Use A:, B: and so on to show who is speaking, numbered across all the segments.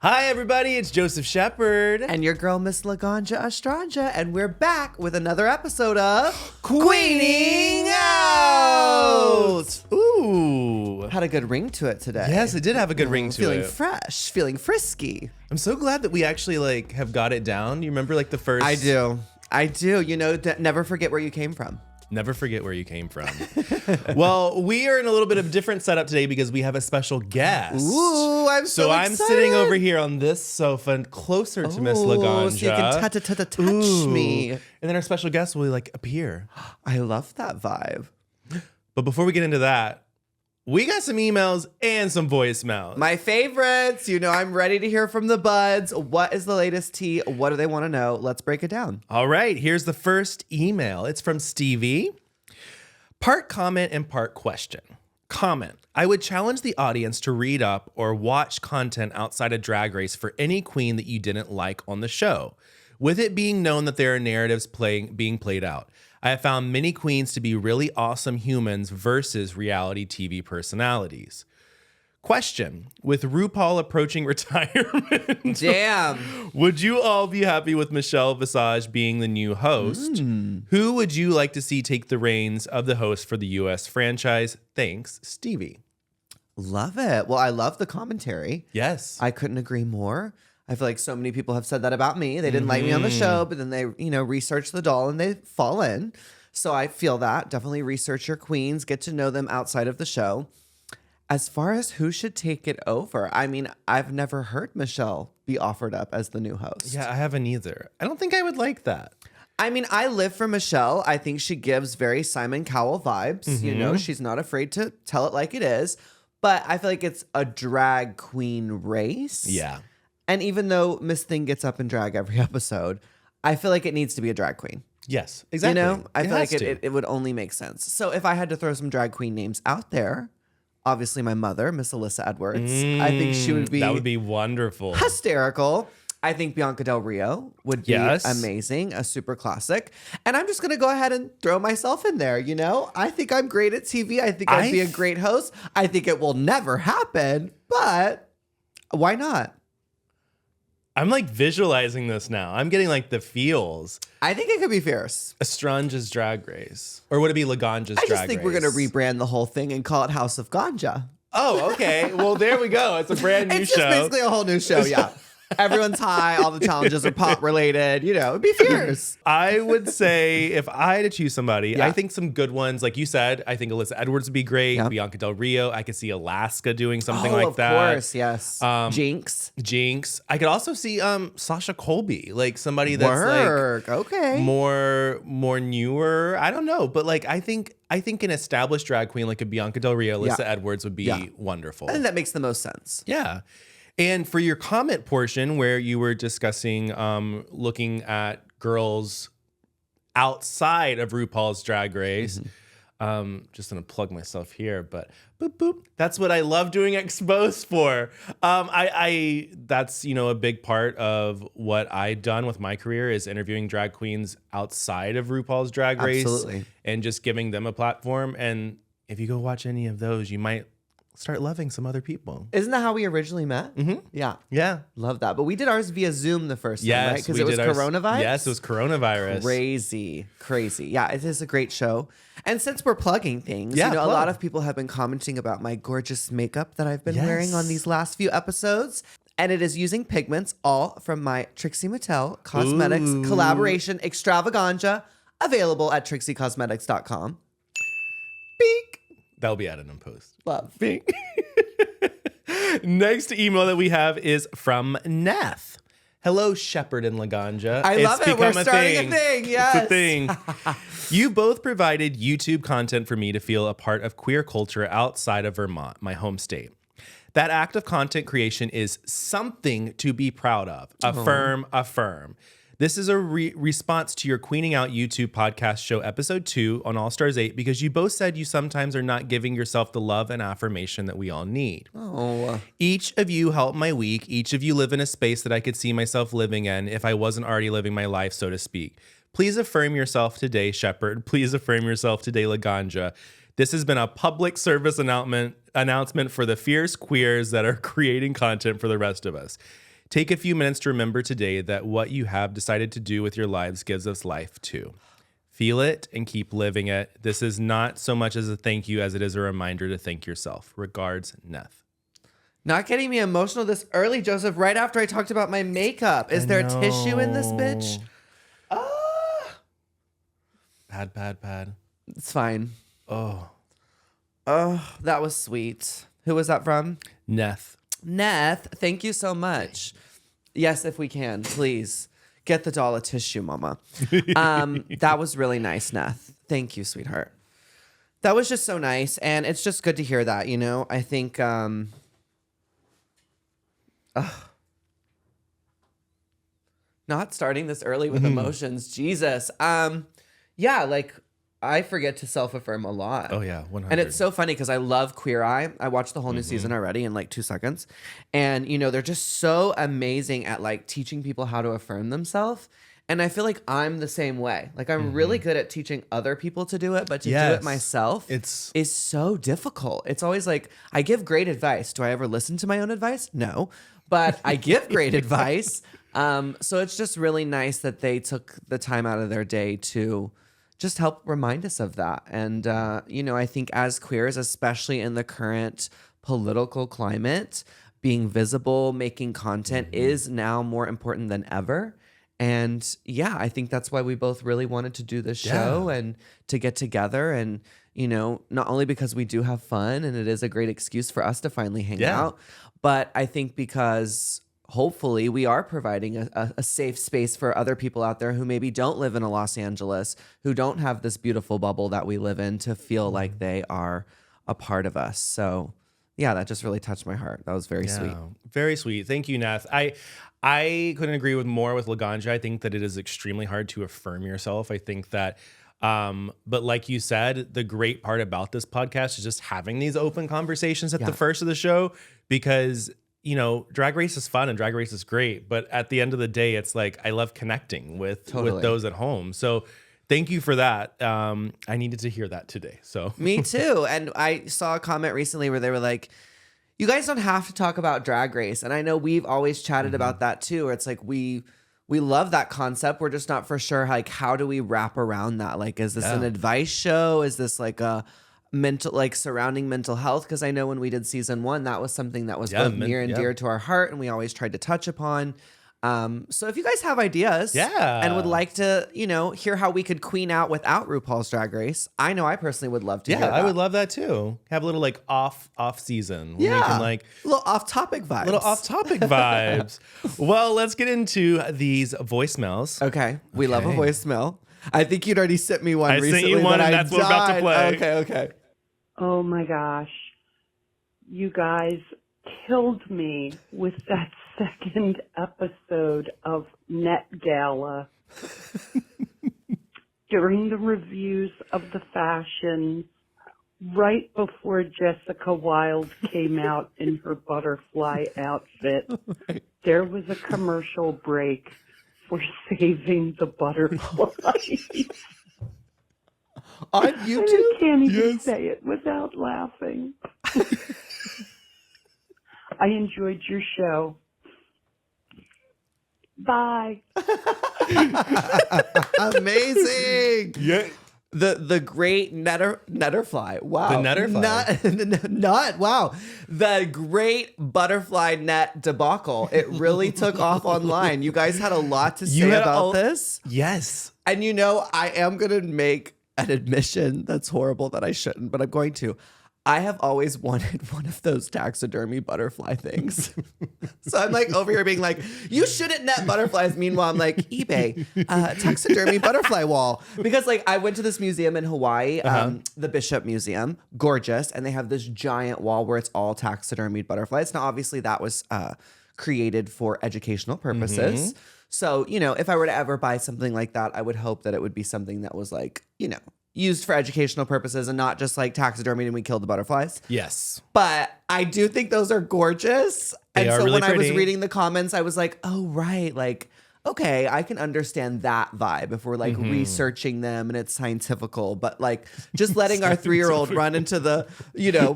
A: Hi, everybody. It's Joseph Shepard.
B: And your girl, Miss Laganja Estranja. And we're back with another episode of
A: Queening Out. Ooh.
B: Had a good ring to it today.
A: Yes, it did have a good ring to
B: feeling
A: it.
B: fresh, feeling frisky.
A: I'm so glad that we actually have got it down. You remember the first?
B: I do. You know, never forget where you came from.
A: Never forget where you came from. Well, we are in a little bit of different setup today because we have a special guest.
B: Ooh, I'm so excited.
A: I'm sitting over here on this sofa and closer to Miss Laganja.
B: So you can touch me.
A: And then our special guest will appear.
B: I love that vibe.
A: But before we get into that, we got some emails and some voicemails.
B: My favorites. You know, I'm ready to hear from the buds. What is the latest tea? What do they want to know? Let's break it down.
A: All right, here's the first email. It's from Stevie. Part comment and part question. Comment. I would challenge the audience to read up or watch content outside of Drag Race for any queen that you didn't like on the show, with it being known that there are narratives being played out. I have found many queens to be really awesome humans versus reality TV personalities. Question. With RuPaul approaching retirement,
B: Damn.
A: would you all be happy with Michelle Visage being the new host? Who would you like to see take the reins of the host for the U.S. franchise? Thanks, Stevie.
B: Love it. Well, I love the commentary.
A: Yes.
B: I couldn't agree more. I feel like so many people have said that about me. They didn't like me on the show, but then they, research the doll and they fall in. So I feel that. Definitely research your queens, get to know them outside of the show. As far as who should take it over, I mean, I've never heard Michelle be offered up as the new host.
A: Yeah, I haven't either. I don't think I would like that.
B: I mean, I live for Michelle. I think she gives very Simon Cowell vibes. You know, she's not afraid to tell it like it is. But I feel like it's a drag queen race.
A: Yeah.
B: And even though Miss Thing gets up in drag every episode, I feel like it needs to be a drag queen.
A: Yes, exactly.
B: You know, I feel like
A: has
B: it would only make sense. So if I had to throw some drag queen names out there, obviously my mother, Miss Alyssa Edwards, I think she would be...
A: That would be wonderful.
B: Hysterical. I think Bianca Del Rio would be amazing, a super classic. And I'm just going to go ahead and throw myself in there, you know? I think I'm great at TV. I think I'd be a great host. I think it will never happen, but why not?
A: I'm visualizing this now. I'm getting the feels.
B: I think it could be fierce.
A: Estranja's Drag Race. Or would it be Laganja's Drag Race?
B: I just think we're going to rebrand the whole thing and call it House of Ganja.
A: Oh, okay. Well, there we go. It's a brand new show.
B: It's just basically a whole new show, yeah. Everyone's high. All the challenges are pop related. You know, it'd be fierce.
A: I would say if I had to choose somebody, I think some good ones, like you said, I think Alyssa Edwards would be great. Yeah. Bianca Del Rio. I could see Alaska doing something like that.
B: Of course, yes. Jinx.
A: I could also see Sasha Colby, somebody that's more newer. I don't know, but I think an established drag queen like a Bianca Del Rio, Alyssa Edwards would be wonderful.
B: I think that makes the most sense.
A: Yeah. And for your comment portion where you were discussing looking at girls outside of RuPaul's Drag Race, just going to plug myself here, but boop, boop. That's what I love doing Exposed for. That's, a big part of what I've done with my career is interviewing drag queens outside of RuPaul's Drag Race.
B: Absolutely.
A: And just giving them a platform. And if you go watch any of those, you might start loving some other people.
B: Isn't that how we originally met?
A: Mm-hmm.
B: Yeah.
A: Yeah.
B: Love that. But we did ours via Zoom the first time, right? Because it was coronavirus?
A: Yes, it was coronavirus.
B: Crazy. Yeah, it is a great show. And since we're plugging things, a lot of people have been commenting about my gorgeous makeup that I've been wearing on these last few episodes. And it is using pigments, all from my Trixie Mattel Cosmetics collaboration extravaganza, available at trixiecosmetics.com.
A: Beak. That'll be added in post.
B: Love.
A: Next email that we have is from Nath. Hello, Shepard and Laganja.
B: I love it. We're starting a thing. Yes.
A: It's a thing. You both provided YouTube content for me to feel a part of queer culture outside of Vermont, my home state. That act of content creation is something to be proud of. Affirm. This is a response to your Queening Out YouTube podcast show, episode 2 on All Stars 8, because you both said you sometimes are not giving yourself the love and affirmation that we all need.
B: Oh.
A: Each of you help my week. Each of you live in a space that I could see myself living in if I wasn't already living my life, so to speak. Please affirm yourself today, Shepard. Please affirm yourself today, Laganja. This has been a public service announcement for the fierce queers that are creating content for the rest of us. Take a few minutes to remember today that what you have decided to do with your lives gives us life too. Feel it and keep living it. This is not so much as a thank you as it is a reminder to thank yourself. Regards, Neth.
B: Not getting me emotional this early, Joseph, right after I talked about my makeup. Is there tissue in this bitch?
A: Bad.
B: It's fine.
A: Oh,
B: That was sweet. Who was that from?
A: Neth.
B: Neth, thank you so much. Yes, if we can, please. Get the doll a tissue, mama. That was really nice, Neth. Thank you, sweetheart. That was just so nice. And it's just good to hear that, you know? I think... not starting this early with emotions. Jesus. Yeah, like I forget to self-affirm a lot.
A: Oh yeah, 100.
B: And it's so funny because I love Queer Eye. I watched the whole new season already in like 2 seconds. And you know, they're just so amazing at like teaching people how to affirm themselves. And I feel like I'm the same way. Like I'm really good at teaching other people to do it, but to do it myself is so difficult. It's always like I give great advice. Do I ever listen to my own advice? No. But I give great advice. So it's just really nice that they took the time out of their day to just help remind us of that. And, you know, I think as queers, especially in the current political climate, being visible, making content is now more important than ever. And yeah, I think that's why we both really wanted to do this show and to get together. And, you know, not only because we do have fun and it is a great excuse for us to finally hang out, but I think because hopefully we are providing a safe space for other people out there who maybe don't live in a Los Angeles, who don't have this beautiful bubble that we live in, to feel like they are a part of us. So yeah, that just really touched my heart. That was very sweet.
A: Very sweet. Thank you, Nath. I couldn't agree with more with Laganja. I think that it is extremely hard to affirm yourself. I think that but like you said, the great part about this podcast is just having these open conversations at the first of the show, because you know, Drag Race is fun and Drag Race is great, but at the end of the day, it's like I love connecting with those at home. So thank you for that. I needed to hear that today. So
B: me too. And I saw a comment recently where they were like, you guys don't have to talk about Drag Race. And I know we've always chatted about that too. Where it's like we love that concept. We're just not for sure like how do we wrap around that? Like, is this an advice show? Is this like a mental, like surrounding mental health? Because I know when we did season 1, that was something that was both near and dear to our heart, and we always tried to touch upon. So if you guys have ideas and would like to, you know, hear how we could queen out without RuPaul's Drag Race, I know I personally would love to hear that.
A: I would love that too. Have a little like off season. Where we can like
B: a little off topic
A: vibes. Well, let's get into these voicemails.
B: Okay. We love a voicemail. I think you'd already sent me one recently.
A: I sent you one and that's what we're about to play.
B: Okay.
C: Oh my gosh. You guys killed me with that second episode of Net Gala. During the reviews of the fashion, right before Jessica Wilde came out in her butterfly outfit, there was a commercial break for saving the butterflies.
B: On YouTube?
C: I can't even say it without laughing. I enjoyed your show. Bye.
B: Amazing.
A: Yeah.
B: The great netterfly. Wow.
A: The netterfly.
B: Not wow. The great butterfly net debacle. It really took off online. You guys had a lot to say about this.
A: Yes.
B: And you know, I am going to make an admission that's horrible that I shouldn't, but I'm going to. I have always wanted one of those taxidermy butterfly things. So I'm like over here being like, you shouldn't net butterflies. Meanwhile, I'm like, eBay, taxidermy butterfly wall. Because like I went to this museum in Hawaii, the Bishop Museum, gorgeous. And they have this giant wall where it's all taxidermied butterflies. Now, obviously that was created for educational purposes. So, you know, if I were to ever buy something like that, I would hope that it would be something that was like, you know, used for educational purposes and not just like taxidermy and we killed the butterflies.
A: Yes.
B: But I do think those are gorgeous.
A: They
B: and
A: are
B: so
A: really
B: when
A: pretty.
B: I was reading the comments, I was like, oh, right. Like okay, I can understand that vibe if we're like researching them and it's scientifical, but like just letting our 3-year-old run into the,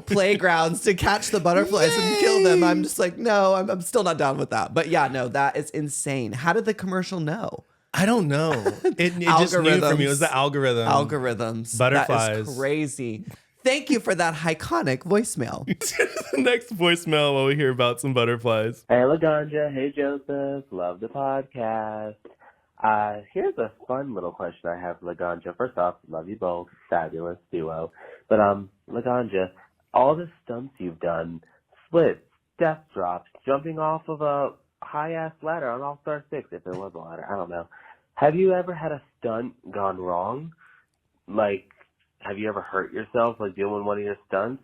B: playgrounds to catch the butterflies and kill them. I'm just like, no, I'm still not down with that. But yeah, no, that is insane. How did the commercial know?
A: I don't know. It just knew for me. It was the algorithm.
B: Algorithms.
A: Butterflies.
B: That is crazy. Thank you for that iconic voicemail.
A: The next voicemail while we hear about some butterflies.
D: Hey, Laganja. Hey, Joseph. Love the podcast. Here's a fun little question I have, Laganja. First off, love you both. Fabulous duo. But, Laganja, all the stunts you've done, splits, death drops, jumping off of a high-ass ladder on All-Star 6, if there was a ladder, I don't know. Have you ever had a stunt gone wrong? Like, have you ever hurt yourself, like, doing one of your stunts?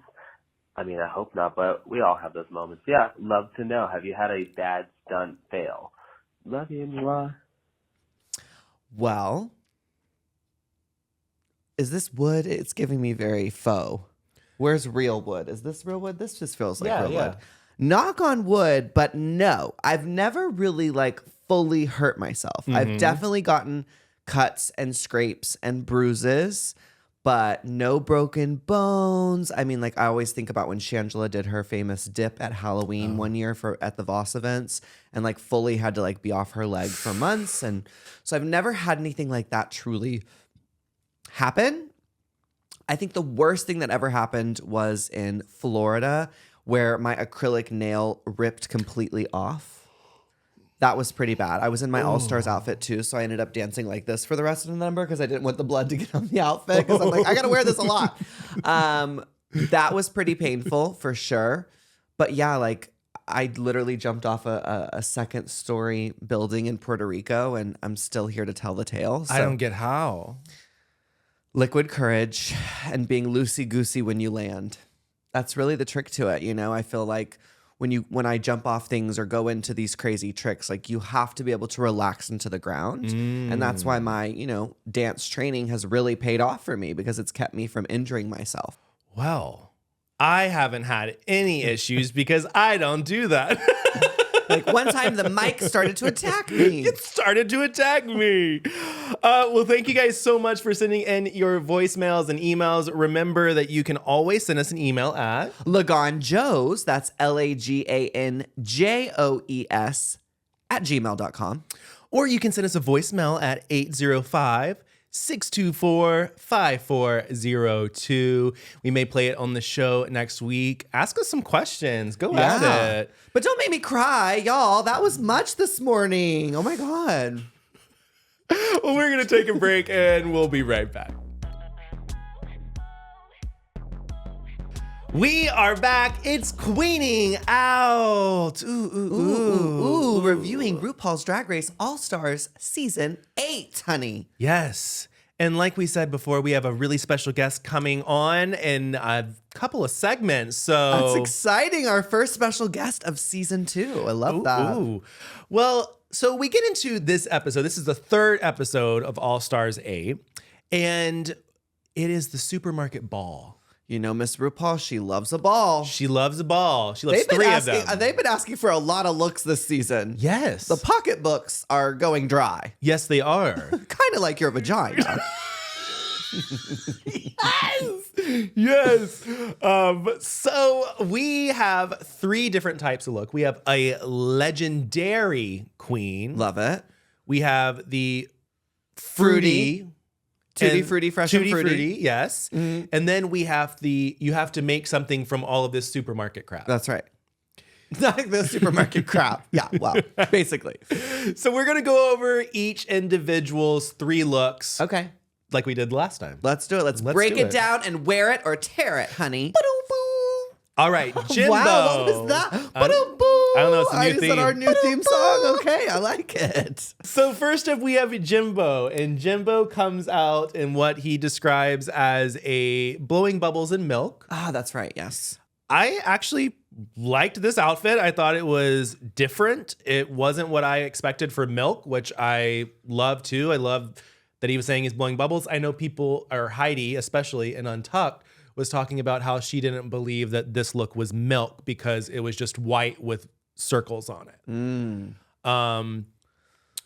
D: I mean, I hope not, but we all have those moments. Yeah, love to know. Have you had a bad stunt fail? Love you, Mila.
B: Well, is this wood? It's giving me very faux. Where's real wood? Is this real wood? This just feels like real wood. Knock on wood, but no. I've never really, like, fully hurt myself. I've definitely gotten cuts and scrapes and bruises, but no broken bones. I mean, like, I always think about when Shangela did her famous dip at Halloween one year at the Voss events and, like, fully had to, like, be off her leg for months. And so I've never had anything like that truly happen. I think the worst thing that ever happened was in Florida where my acrylic nail ripped completely off. That was pretty bad. I was in my All-Stars outfit too, so I ended up dancing like this for the rest of the number because I didn't want the blood to get on the outfit because I'm like, I gotta wear this a lot. That was pretty painful for sure. But yeah, like I literally jumped off a second-story building in Puerto Rico and I'm still here to tell the tale. So.
A: I don't get how.
B: Liquid courage and being loosey-goosey when you land. That's really the trick to it, I feel like when I jump off things or go into these crazy tricks, like you have to be able to relax into the ground. And that's why my, dance training has really paid off for me because it's kept me from injuring myself.
A: Well, I haven't had any issues because I don't do that.
B: Like one time the mic started to attack me.
A: It started to attack me. Well, thank you guys so much for sending in your voicemails and emails. Remember that you can always send us an email at
B: Laganjoes, that's Laganjoes @gmail.com.
A: Or you can send us a voicemail at 805-624-5402. We may play it on the show next week. Ask us some questions. Go at it.
B: But don't make me cry, y'all. That was much this morning. Oh my God.
A: Well, we're going to take a break and we'll be right back. We are back. It's Queening Out.
B: Ooh. Reviewing RuPaul's Drag Race All-Stars Season 8, honey.
A: Yes. And like we said before, we have a really special guest coming on in a couple of segments. So
B: that's exciting. Our first special guest of Season 2. I love that.
A: Ooh. Well, so we get into this episode. This is the third episode of All-Stars 8. And it is the supermarket ball.
B: Miss RuPaul, she loves a ball.
A: She loves a ball. She loves three of them.
B: They've been asking for a lot of looks this season.
A: Yes.
B: The pocketbooks are going dry.
A: Yes, they are.
B: Kind of like your vagina.
A: Yes. So we have three different types of look. We have a legendary queen.
B: Love it.
A: We have the fruity.
B: Tutti frutti, fresh and fruity.
A: Yes. Mm-hmm. And then we have you have to make something from all of this supermarket crap.
B: That's right. Like the supermarket crap. Yeah, well, basically.
A: So we're going to go over each individual's three looks.
B: Okay.
A: Like we did last time.
B: Let's do it. Let's break it down and wear it or tear it, honey.
A: All right, Jimbo.
B: Wow, what was that?
A: I don't know, it's a new theme.
B: Said our new theme song. Okay, I like it.
A: So first up, we have Jimbo. And Jimbo comes out in what he describes as a blowing bubbles in milk.
B: Ah, that's right, yes.
A: I actually liked this outfit. I thought it was different. It wasn't what I expected for milk, which I love too. I love that he was saying he's blowing bubbles. I know people, or Heidi especially in Untucked, was talking about how she didn't believe that this look was milk because it was just white with circles on it.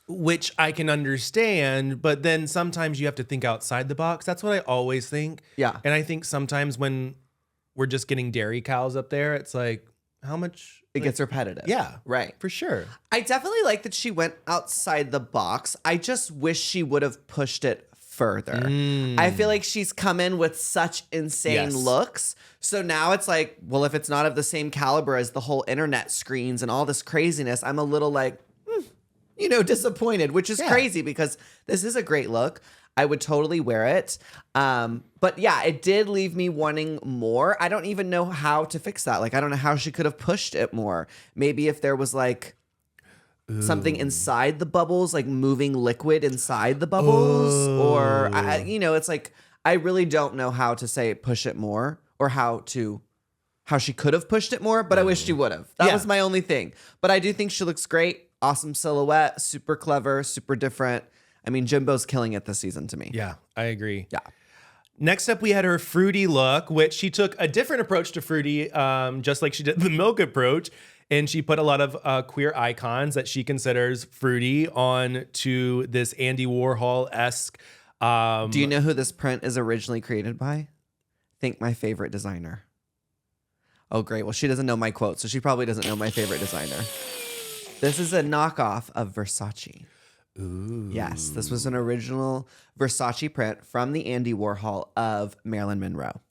A: which I can understand, but then sometimes you have to think outside the box. That's what I always think.
B: Yeah.
A: And I think sometimes when we're just getting dairy cows up there, it's like, how much?
B: It gets repetitive.
A: Yeah.
B: Right.
A: For sure.
B: I definitely like that she went outside the box. I just wish she would have pushed it further. I feel like she's come in with such insane
A: Yes.
B: looks. So now it's like, well, if it's not of the same caliber as the whole internet screens and all this craziness, I'm a little like, disappointed, which is crazy because this is a great look. I would totally wear it. But yeah, it did leave me wanting more. I don't even know how to fix that. Like, I don't know how she could have pushed it more. Maybe if there was like something inside the bubbles, like moving liquid inside the bubbles, or it's like, I really don't know how to say push it more or how she could have pushed it more, but I wish she would have. That was my only thing. But I do think she looks great. Awesome silhouette, super clever, super different. I mean, Jimbo's killing it this season to me.
A: Yeah, I agree.
B: Yeah.
A: Next up, we had her fruity look, which she took a different approach to fruity, just like she did the milk approach. And she put a lot of queer icons that she considers fruity on to this Andy Warhol-esque.
B: Do you know who this print is originally created by? Think my favorite designer. Oh, great. Well, she doesn't know my quote, so she probably doesn't know my favorite designer. This is a knockoff of Versace.
A: Ooh.
B: Yes, this was an original Versace print from the Andy Warhol of Marilyn Monroe.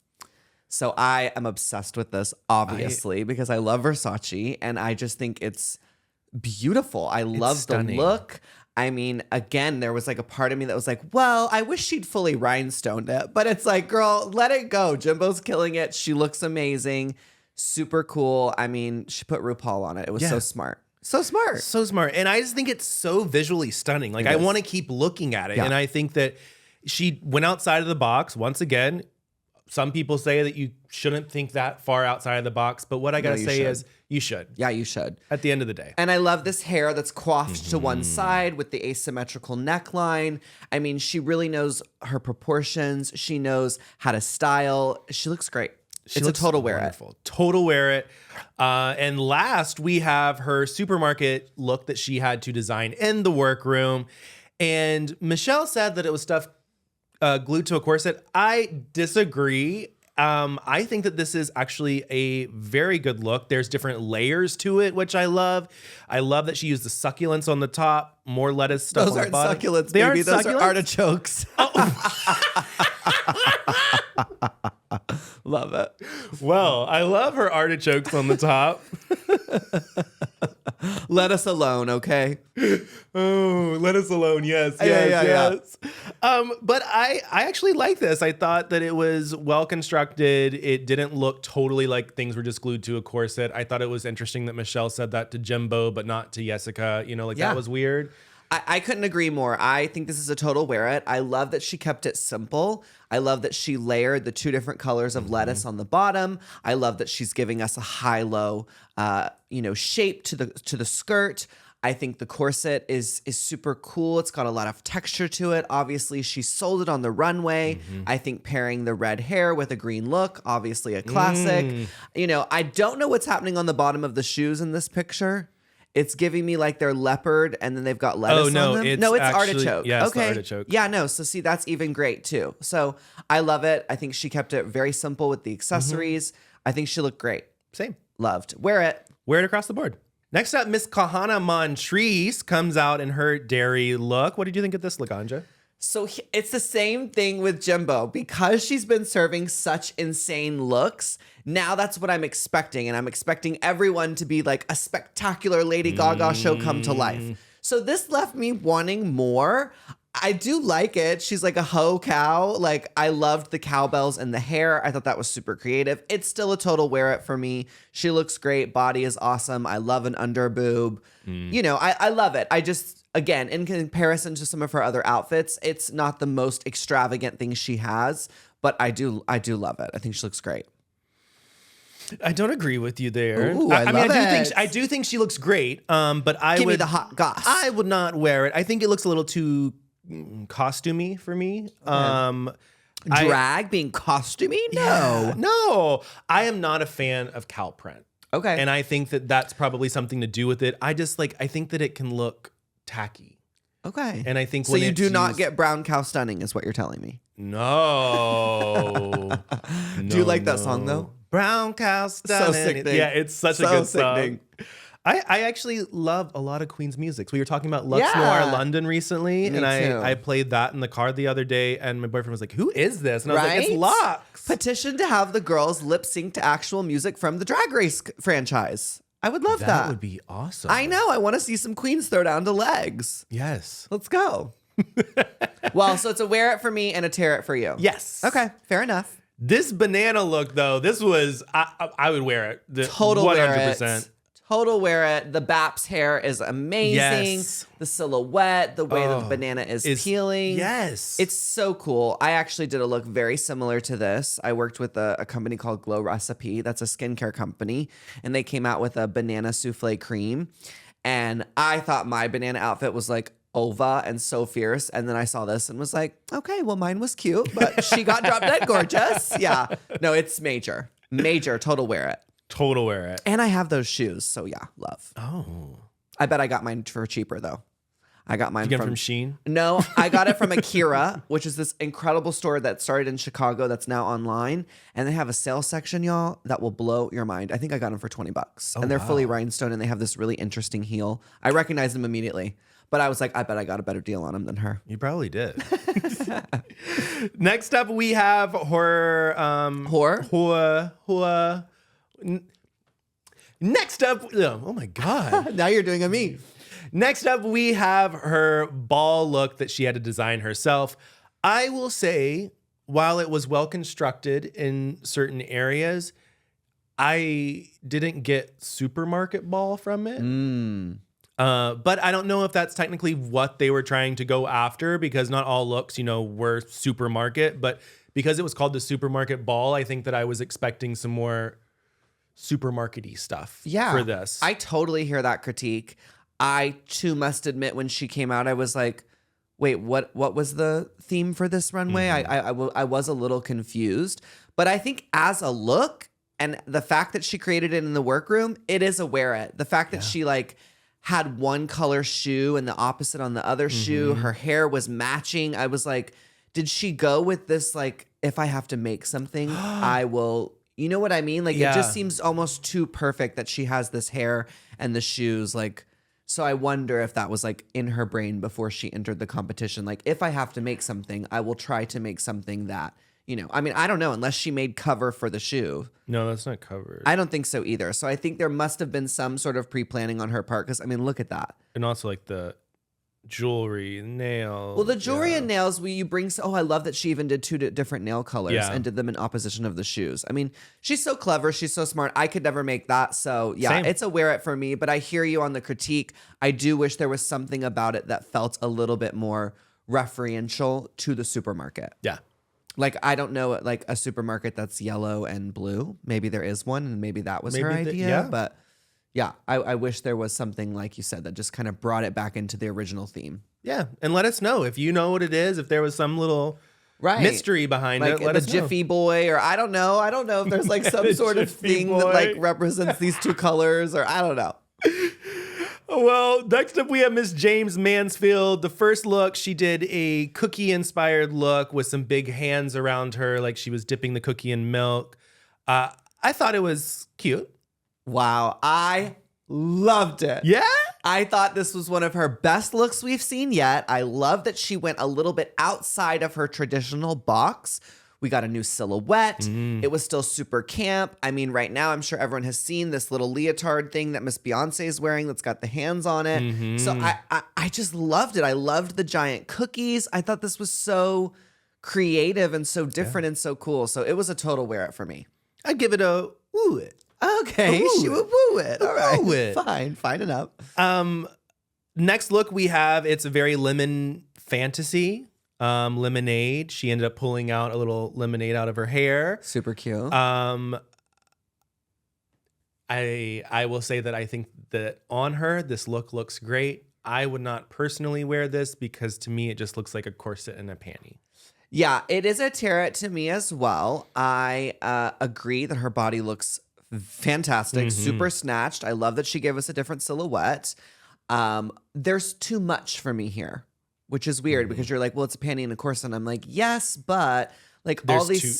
B: So I am obsessed with this, obviously, because I love Versace and I just think it's beautiful. I love the
A: stunning.
B: look. I mean, again, there was like a part of me that was like, well, I wish she'd fully rhinestoned it. But it's like, girl, let it go. Jimbo's killing it. She looks amazing. Super cool. I mean, she put RuPaul on it. It was so smart. So smart.
A: So smart. And I just think it's so visually stunning. Like, I want to keep looking at it.
B: Yeah.
A: And I think that she went outside of the box. Once again, some people say that you shouldn't think that far outside of the box. But what I got to say is you should.
B: Yeah, you should.
A: At the end of the day.
B: And I love this hair that's coiffed to one side with the asymmetrical neckline. I mean, she really knows her proportions. She knows how to style. She looks great. It's a total wear it.
A: Total wear it. And last, we have her supermarket look that she had to design in the workroom. And Michelle said that it was stuff glued to a corset. I disagree. I think that this is actually a very good look. There's different layers to it, which I love. I love that she used the succulents on the top, more lettuce stuff
B: Those
A: on the bottom.
B: aren't succulents,
A: They
B: baby.
A: aren't
B: Those
A: succulents?
B: are artichokes. Love it.
A: Well, I love her artichokes on the top.
B: Let us alone, okay?
A: Oh, let us alone. Yes,
B: Yeah.
A: yes. But I actually like this. I thought that it was well constructed. It didn't look totally like things were just glued to a corset. I thought it was interesting that Michelle said that to Jimbo, but not to Jessica. That was weird.
B: I couldn't agree more. I think this is a total wear it. I love that she kept it simple. I love that she layered the two different colors of lettuce on the bottom. I love that she's giving us a high-low, shape to the skirt. I think the corset is super cool. It's got a lot of texture to it. Obviously, she sold it on the runway. I think pairing the red hair with a green look, obviously a classic. I don't know what's happening on the bottom of the shoes in this picture. It's giving me like they're leopard and then they've got lettuce on them.
A: It's
B: Actually,
A: artichoke. Yeah, it's the
B: okay.
A: artichoke.
B: Yeah, no. So see, that's even great too. So I love it. I think she kept it very simple with the accessories. I think she looked great.
A: Same.
B: Loved. Wear it.
A: Wear it across the board. Next up, Miss Kahana Montrese comes out in her dairy look. What did you think of this, Laganja?
B: So it's the same thing with Jimbo. Because she's been serving such insane looks, now that's what I'm expecting. And I'm expecting everyone to be like a spectacular Lady Gaga show come to life. So this left me wanting more. I do like it. She's like a hoe cow. Like, I loved the cowbells and the hair. I thought that was super creative. It's still a total wear it for me. She looks great. Body is awesome. I love an under boob. I love it. I just, again, in comparison to some of her other outfits, it's not the most extravagant thing she has, but I do love it. I think she looks great.
A: I don't agree with you there.
B: Ooh, I
A: do think she looks great. But
B: Give me the hot goss.
A: I would not wear it. I think it looks a little too costumey for me.
B: Drag being costumey? No.
A: No. I am not a fan of cow print.
B: Okay.
A: And I think that that's probably something to do with it. I think that it can look tacky.
B: Okay.
A: And I think
B: so
A: when
B: you
A: it's
B: do not
A: used-
B: get brown cow stunning is what you're telling me.
A: No.
B: Do you like that song though?
A: Brown cow stunning.
B: sickening.
A: Yeah, it's such a
B: So
A: good
B: sickening.
A: song. I actually love a lot of Queen's music. We were talking about Lux
B: Yeah.
A: Noir London recently,
B: Me
A: and
B: too.
A: I played that in the car the other day, and my boyfriend was like, "Who is this?" And I was like, "It's
B: Right?
A: Lux."
B: Petition to have the girls lip sync to actual music from the Drag Race franchise. I would love that.
A: That would be awesome.
B: I know. I want to see some queens throw down to legs.
A: Yes.
B: Let's go. Well, so it's a wear it for me and a tear it for you.
A: Yes.
B: Okay, fair enough.
A: This banana look, though, this was I would wear it.
B: Total
A: 100%.
B: wear it. Total wear it. The Baps hair is amazing.
A: Yes.
B: The silhouette, the way that the banana is peeling.
A: Yes.
B: It's so cool. I actually did a look very similar to this. I worked with a company called Glow Recipe. That's a skincare company. And they came out with a banana souffle cream. And I thought my banana outfit was like ova and so fierce. And then I saw this and was like, okay, well, mine was cute, but she got drop dead gorgeous. Yeah. No, it's major. Major. Total wear it.
A: Total wear it.
B: And I have those shoes. So yeah, love.
A: Oh.
B: I bet I got mine for cheaper though. I got mine
A: You get it from Shein?
B: No, I got it from Akira, which is this incredible store that started in Chicago that's now online. And they have a sales section, y'all, that will blow your mind. I think I got them for $20. And they're fully rhinestone and they have this really interesting heel. I recognized them immediately. But I was like, I bet I got a better deal on them than her.
A: You probably did. Next up, we have her. Next up, oh my God.
B: Now you're doing a me.
A: Next up, we have her ball look that she had to design herself. I will say, while it was well constructed in certain areas, I didn't get supermarket ball from it. But I don't know if that's technically what they were trying to go after, because not all looks, were supermarket. But because it was called the supermarket ball, I think that I was expecting some more supermarket-y stuff for this.
B: I totally hear that critique. I too must admit, when she came out, I was like, wait, what was the theme for this runway? I was a little confused. But I think as a look, and the fact that she created it in the workroom, it is a wear it. The fact that she had one color shoe and the opposite on the other shoe, her hair was matching. I was like, did she go with this, like, if I have to make something, I will, you know what I mean? Like, it just seems almost too perfect that she has this hair and the shoes, like. So I wonder if that was like in her brain before she entered the competition. Like, if I have to make something, I will try to make something that, I mean, I don't know, unless she made cover for the shoe.
A: No, that's not covered.
B: I don't think so either. So I think there must have been some sort of pre-planning on her part. Because, I mean, look at that.
A: And also like the jewelry, nails.
B: Well, the jewelry and nails, you bring. I love that she even did two different nail colors and did them in opposition of the shoes. I mean, she's so clever. She's so smart. I could never make that. So yeah,
A: Same.
B: It's a wear it for me. But I hear you on the critique. I do wish there was something about it that felt a little bit more referential to the supermarket.
A: Yeah.
B: Like, I don't know, like a supermarket that's yellow and blue. Maybe there is one, and maybe that was her idea. But yeah, I wish there was something, like you said, that just kind of brought it back into the original theme.
A: Yeah. And let us know if you know what it is, if there was some little mystery behind
B: like
A: it. Let
B: the
A: us know.
B: Jiffy Boy, or I don't know. I don't know if there's like some sort of
A: Jiffy
B: thing
A: Boy.
B: that like represents these two colors, or I don't know.
A: Well, next up we have Miss James Mansfield. The first look, she did a cookie-inspired look with some big hands around her, like she was dipping the cookie in milk. I thought it was cute.
B: Wow, I loved it.
A: Yeah?
B: I thought this was one of her best looks we've seen yet. I love that she went a little bit outside of her traditional box. We got a new silhouette. It was still super camp. I mean, right now, I'm sure everyone has seen this little leotard thing that Miss Beyonce is wearing that's got the hands on it. So I just loved it. I loved the giant cookies. I thought this was so creative and so different and so cool. So it was a total wear it for me.
A: I'd give it a woo it.
B: Okay,
A: Ooh.
B: she would woo it. All right,
A: Woo it.
B: fine enough.
A: Next look we have, it's a very lemon fantasy. Lemonade. She ended up pulling out a little lemonade out of her hair.
B: Super cute.
A: I will say that I think that on her, this look looks great. I would not personally wear this because to me, it just looks like a corset and a panty.
B: Yeah, it is a tear it to me as well. I agree that her body looks fantastic, super snatched. I love that she gave us a different silhouette. There's too much for me here. which is weird because you're like, well, it's a panty and a corset. And I'm like, yes, but like all
A: There's
B: these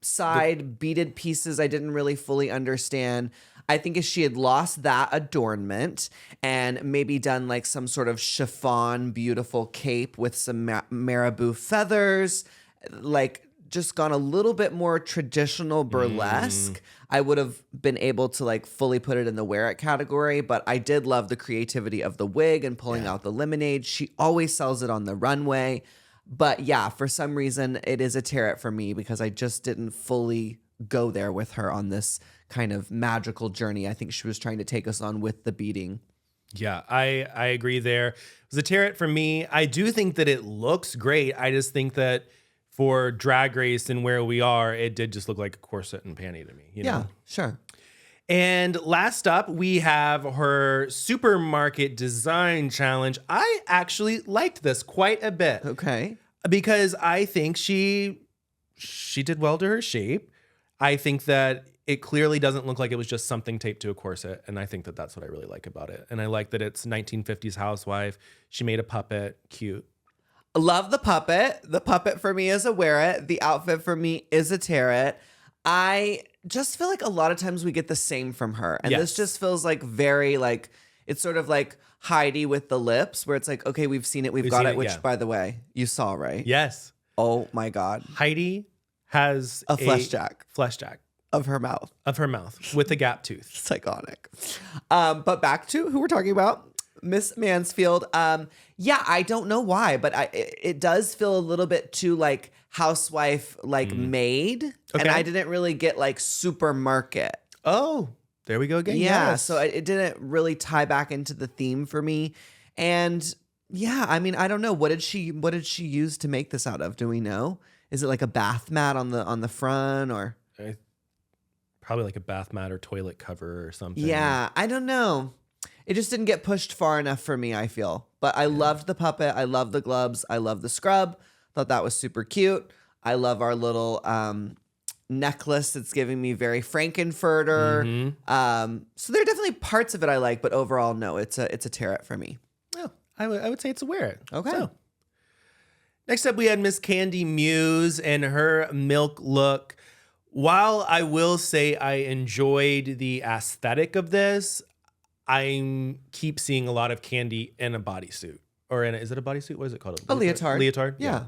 B: side beaded pieces I didn't really fully understand. I think if she had lost that adornment and maybe done like some sort of chiffon beautiful cape with some marabou feathers, like just gone a little bit more traditional burlesque, I would have been able to like fully put it in the wear it category. But I did love the creativity of the wig and pulling out the lemonade. She always sells it on the runway. But yeah, for some reason, it is a tear it for me because I just didn't fully go there with her on this kind of magical journey I think she was trying to take us on with the beading.
A: Yeah, I agree there. It was a tear it for me. I do think that it looks great. I just think that for Drag Race and where we are, it did just look like a corset and panty to me. You know?
B: Yeah, sure.
A: And last up, we have her supermarket design challenge. I actually liked this quite a bit.
B: Okay.
A: Because I think she did well to her shape. I think that it clearly doesn't look like it was just something taped to a corset. And I think that that's what I really like about it. And I like that it's 1950s housewife. She made a puppet. Cute.
B: Love the puppet. The puppet for me is a wear it. The outfit for me is a tear it. I just feel like a lot of times we get the same from her. And this just feels like very like, it's sort of like Heidi with the lips where it's like, okay, we've seen it. We've got it. Which, by the way, you saw, right?
A: Yes.
B: Oh my God.
A: Heidi has
B: a flesh jack.
A: Flesh jack.
B: Of her mouth.
A: Of her mouth with a gap tooth.
B: It's iconic. But back to who we're talking about. Miss Mansfield. Yeah, I don't know why, but it does feel a little bit too like housewife, like maid.
A: Okay.
B: And I didn't really get like supermarket.
A: Oh, there we go again.
B: Yeah,
A: Yes.
B: so it didn't really tie back into the theme for me. And yeah, I mean, I don't know. What did she use to make this out of? Do we know? Is it like a bath mat on the front or?
A: Probably like a bath mat or toilet cover or something.
B: Yeah, I don't know. It just didn't get pushed far enough for me, I feel. But I loved the puppet. I love the gloves. I love the scrub. Thought that was super cute. I love our little necklace. It's giving me very Frankenfurter. So there are definitely parts of it I like, but overall, no, it's a tear it for me.
A: Oh, I would say it's a wear it.
B: Okay.
A: So, next up, we had Miss Candy Muse and her milk look. While I will say I enjoyed the aesthetic of this, I keep seeing a lot of Candy in a bodysuit. Or is it a bodysuit? What is it called?
B: A leotard.
A: Leotard?
B: Yeah.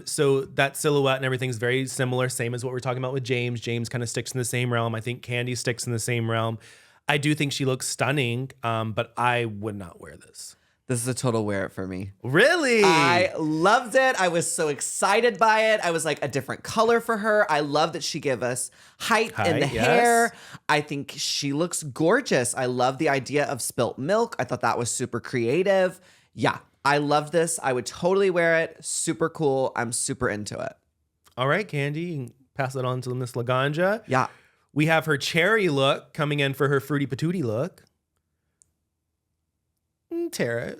A: So that silhouette and everything's very similar, same as what we're talking about with James. James kind of sticks in the same realm. I think Candy sticks in the same realm. I do think she looks stunning, but I would not wear this.
B: This is a total wear it for me.
A: Really?
B: I loved it. I was so excited by it. I was like a different color for her. I love that she gave us height in the hair. I think she looks gorgeous. I love the idea of spilt milk. I thought that was super creative. Yeah, I love this. I would totally wear it. Super cool. I'm super into it.
A: All right, Candy, you can pass it on to Miss Laganja.
B: Yeah.
A: We have her cherry look coming in for her fruity patootie look. Tara.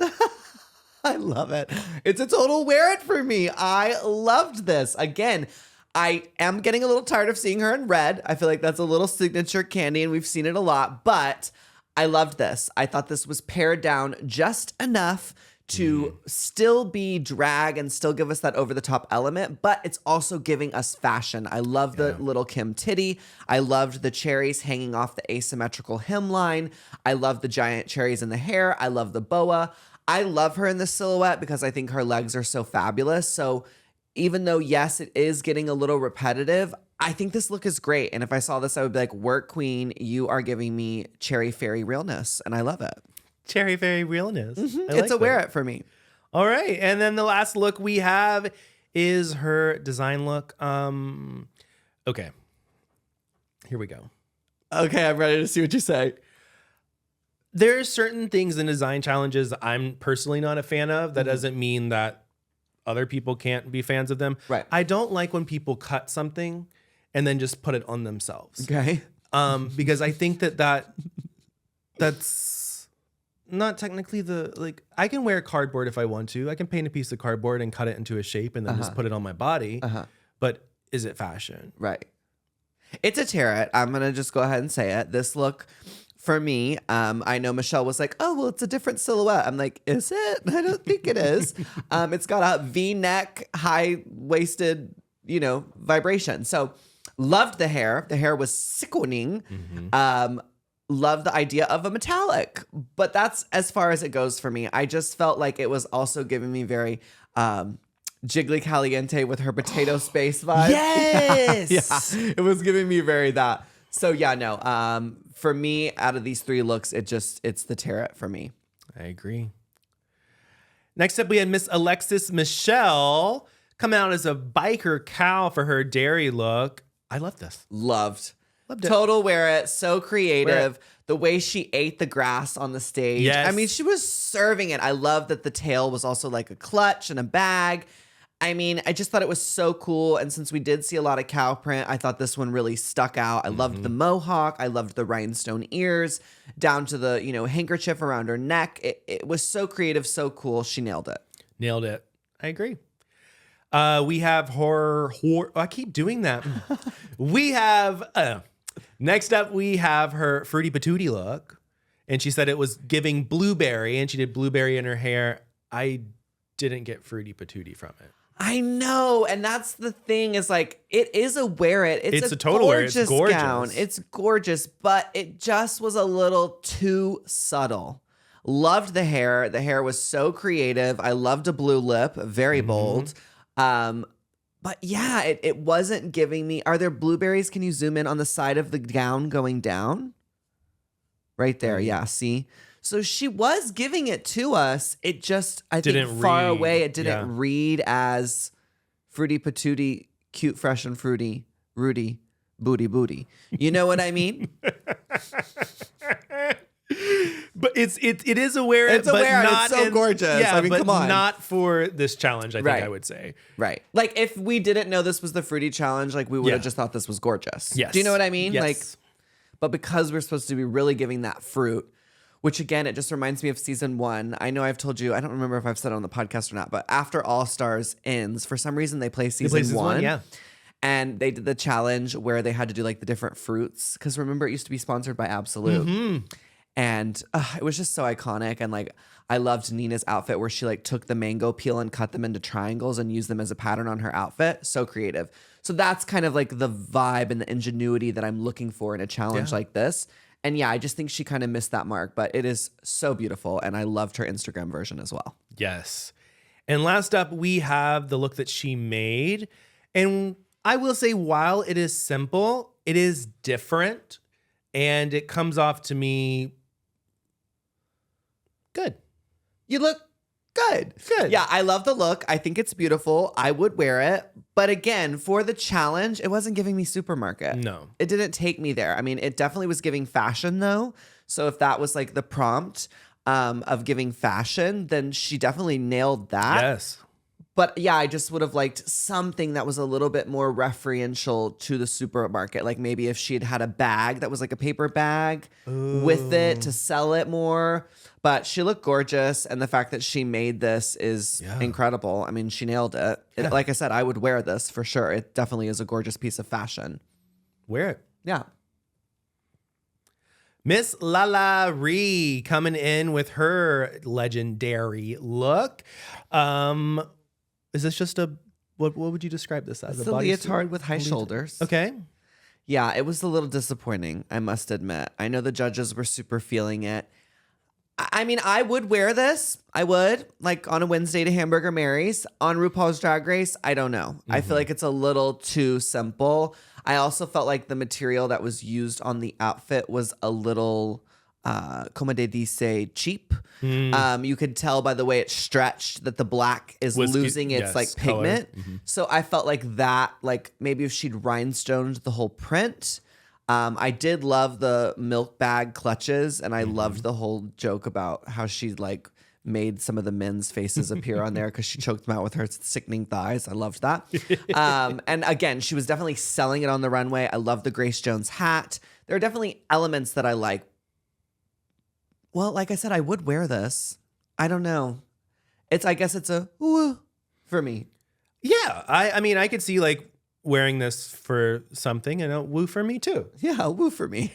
B: I love it. It's a total wear it for me. I loved this. Again, I am getting a little tired of seeing her in red. I feel like that's a little signature Candy and we've seen it a lot, but I loved this. I thought this was pared down just enough to still be drag and still give us that over-the-top element, but it's also giving us fashion. I love the little Kim titty. I loved the cherries hanging off the asymmetrical hemline. I love the giant cherries in the hair. I love the boa. I love her in the silhouette because I think her legs are so fabulous. So even though, yes, it is getting a little repetitive, I think this look is great. And if I saw this, I would be like, work queen, you are giving me cherry fairy realness. And I love it.
A: Cherry fairy realness.
B: It's a wear it for me.
A: All right. And then the last look we have is her design look. Okay. Here we go.
B: Okay, I'm ready to see what you say.
A: There are certain things in design challenges I'm personally not a fan of. That doesn't mean that other people can't be fans of them.
B: Right.
A: I don't like when people cut something and then just put it on themselves.
B: Okay.
A: Because I think that's not technically I can wear cardboard if I want to. I can paint a piece of cardboard and cut it into a shape and then just put it on my body. But is it fashion?
B: Right. It's a tear it. I'm going to just go ahead and say it. This look for me. I know Michelle was like, oh, well, it's a different silhouette. I'm like, is it? I don't think it is. It's got a V-neck, high-waisted, vibration. So loved the hair. The hair was sickening. Loved the idea of a metallic. But that's as far as it goes for me. I just felt like it was also giving me very Jiggly Caliente with her potato space vibe.
A: Yes!
B: Yeah, it was giving me very that. So yeah, no. For me, out of these 3 looks, it's the Tarot for me.
A: I agree. Next up, we had Miss Alexis Michelle come out as a biker cow for her dairy look. I love this.
B: Loved it.
A: Total
B: wear it. So creative. The way she ate the grass on the stage.
A: Yes.
B: I mean, she was serving it. I love that the tail was also like a clutch and a bag. I mean, I just thought it was so cool. And since we did see a lot of cow print, I thought this one really stuck out. I loved the mohawk. I loved the rhinestone ears down to the, handkerchief around her neck. It was so creative, so cool. She nailed it.
A: Nailed it. I agree. We have I keep doing that. We have, next up, we have her Fruity Patootie look. And she said it was giving blueberry, and she did blueberry in her hair. I didn't get Fruity Patootie from it.
B: I know, and that's the thing is like it is a wear it. It's a
A: total wear it. It's gorgeous.
B: Gown. It's gorgeous, but it just was a little too subtle. Loved the hair. The hair was so creative. I loved a blue lip, very bold. But yeah, it wasn't giving me. Are there blueberries? Can you zoom in on the side of the gown going down? Right there. Yeah. See. So she was giving it to us. It just, I think, far away, it didn't read as Fruity Patootie, cute, fresh, and fruity, Rudy, booty. You know what I mean?
A: But it is aware.
B: It's aware.
A: Not
B: it's so gorgeous.
A: Yeah,
B: I mean,
A: but
B: come on.
A: Not for this challenge, I think I would say.
B: Right. Like if we didn't know this was the fruity challenge, like we would have just thought this was gorgeous.
A: Yes.
B: Do you know what I mean?
A: Yes.
B: Like, but because we're supposed to be really giving that fruit, which again, it just reminds me of season 1. I know I've told you, I don't remember if I've said it on the podcast or not, but after All Stars ends, for some reason they play season 1.
A: Yeah.
B: And they did the challenge where they had to do like the different fruits. Because remember, it used to be sponsored by Absolute. And it was just so iconic. And like, I loved Nina's outfit where she like took the mango peel and cut them into triangles and used them as a pattern on her outfit. So creative. So that's kind of like the vibe and the ingenuity that I'm looking for in a challenge like this. And yeah, I just think she kind of missed that mark, but it is so beautiful. And I loved her Instagram version as well.
A: Yes. And last up, we have the look that she made. And I will say, while it is simple, it is different. And it comes off to me good.
B: You look good.
A: Good.
B: Yeah, I love the look. I think it's beautiful. I would wear it. But again, for the challenge, it wasn't giving me supermarket.
A: No.
B: It didn't take me there. I mean, it definitely was giving fashion though. So if that was like the prompt of giving fashion, then she definitely nailed that.
A: Yes.
B: But yeah, I just would have liked something that was a little bit more referential to the supermarket. Like maybe if she had had a bag that was like a paper bag with it to sell it more. But she looked gorgeous. And the fact that she made this is incredible. I mean, she nailed it. Like I said, I would wear this for sure. It definitely is a gorgeous piece of fashion.
A: Wear it.
B: Yeah.
A: Miss Lala Ree coming in with her legendary look. Is this just what would you describe this as?
B: It's a leotard with high shoulders.
A: Okay.
B: Yeah, it was a little disappointing, I must admit. I know the judges were super feeling it. I mean, I would wear this. I would, like on a Wednesday to Hamburger Mary's. On RuPaul's Drag Race, I don't know. I feel like it's a little too simple. I also felt like the material that was used on the outfit was a little, como de dice, cheap. You could tell by the way it stretched that the black is losing its like pigment. So I felt like that, like maybe if she'd rhinestoned the whole print. I did love the milk bag clutches, and I loved the whole joke about how she like made some of the men's faces appear on there because she choked them out with her sickening thighs. I loved that. And again, she was definitely selling it on the runway. I love the Grace Jones hat. There are definitely elements that I like. Well, like I said, I would wear this. I don't know. I guess it's a woo for me.
A: Yeah. I mean, I could see like wearing this for something, and a woo for me too.
B: Yeah, woo for me.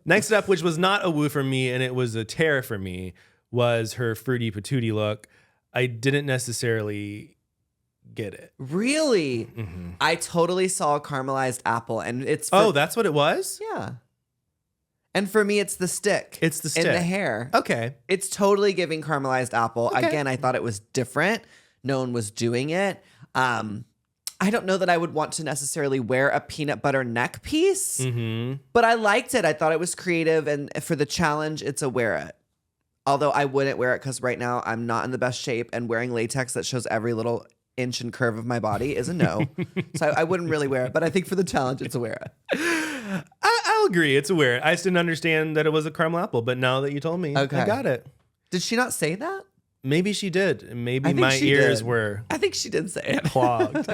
A: Next up, which was not a woo for me and it was a tear for me, was her fruity patootie look. I didn't necessarily get it.
B: Really?
A: Mm-hmm.
B: I totally saw a caramelized apple, and it's
A: That's what it was?
B: yeah. And for me, it's the stick.
A: It's the stick.
B: in the hair.
A: Okay.
B: It's totally giving caramelized apple.
A: Okay.
B: Again, I thought it was different. No one was doing it. I don't know that I would want to necessarily wear a peanut butter neck piece, but I liked it. I thought it was creative, and for the challenge, it's a wear it. Although I wouldn't wear it because right now I'm not in the best shape, and wearing latex that shows every little inch and curve of my body is a no. So I wouldn't really wear it, but I think for the challenge, it's a wear it.
A: I'll agree. It's a wear it. I just didn't understand that it was a caramel apple, but now that you told me,
B: Okay.
A: I got it.
B: Did she not say that?
A: Maybe she did. Maybe
B: I think
A: my
B: she
A: ears
B: did.
A: were
B: I think she did say it.
A: clogged.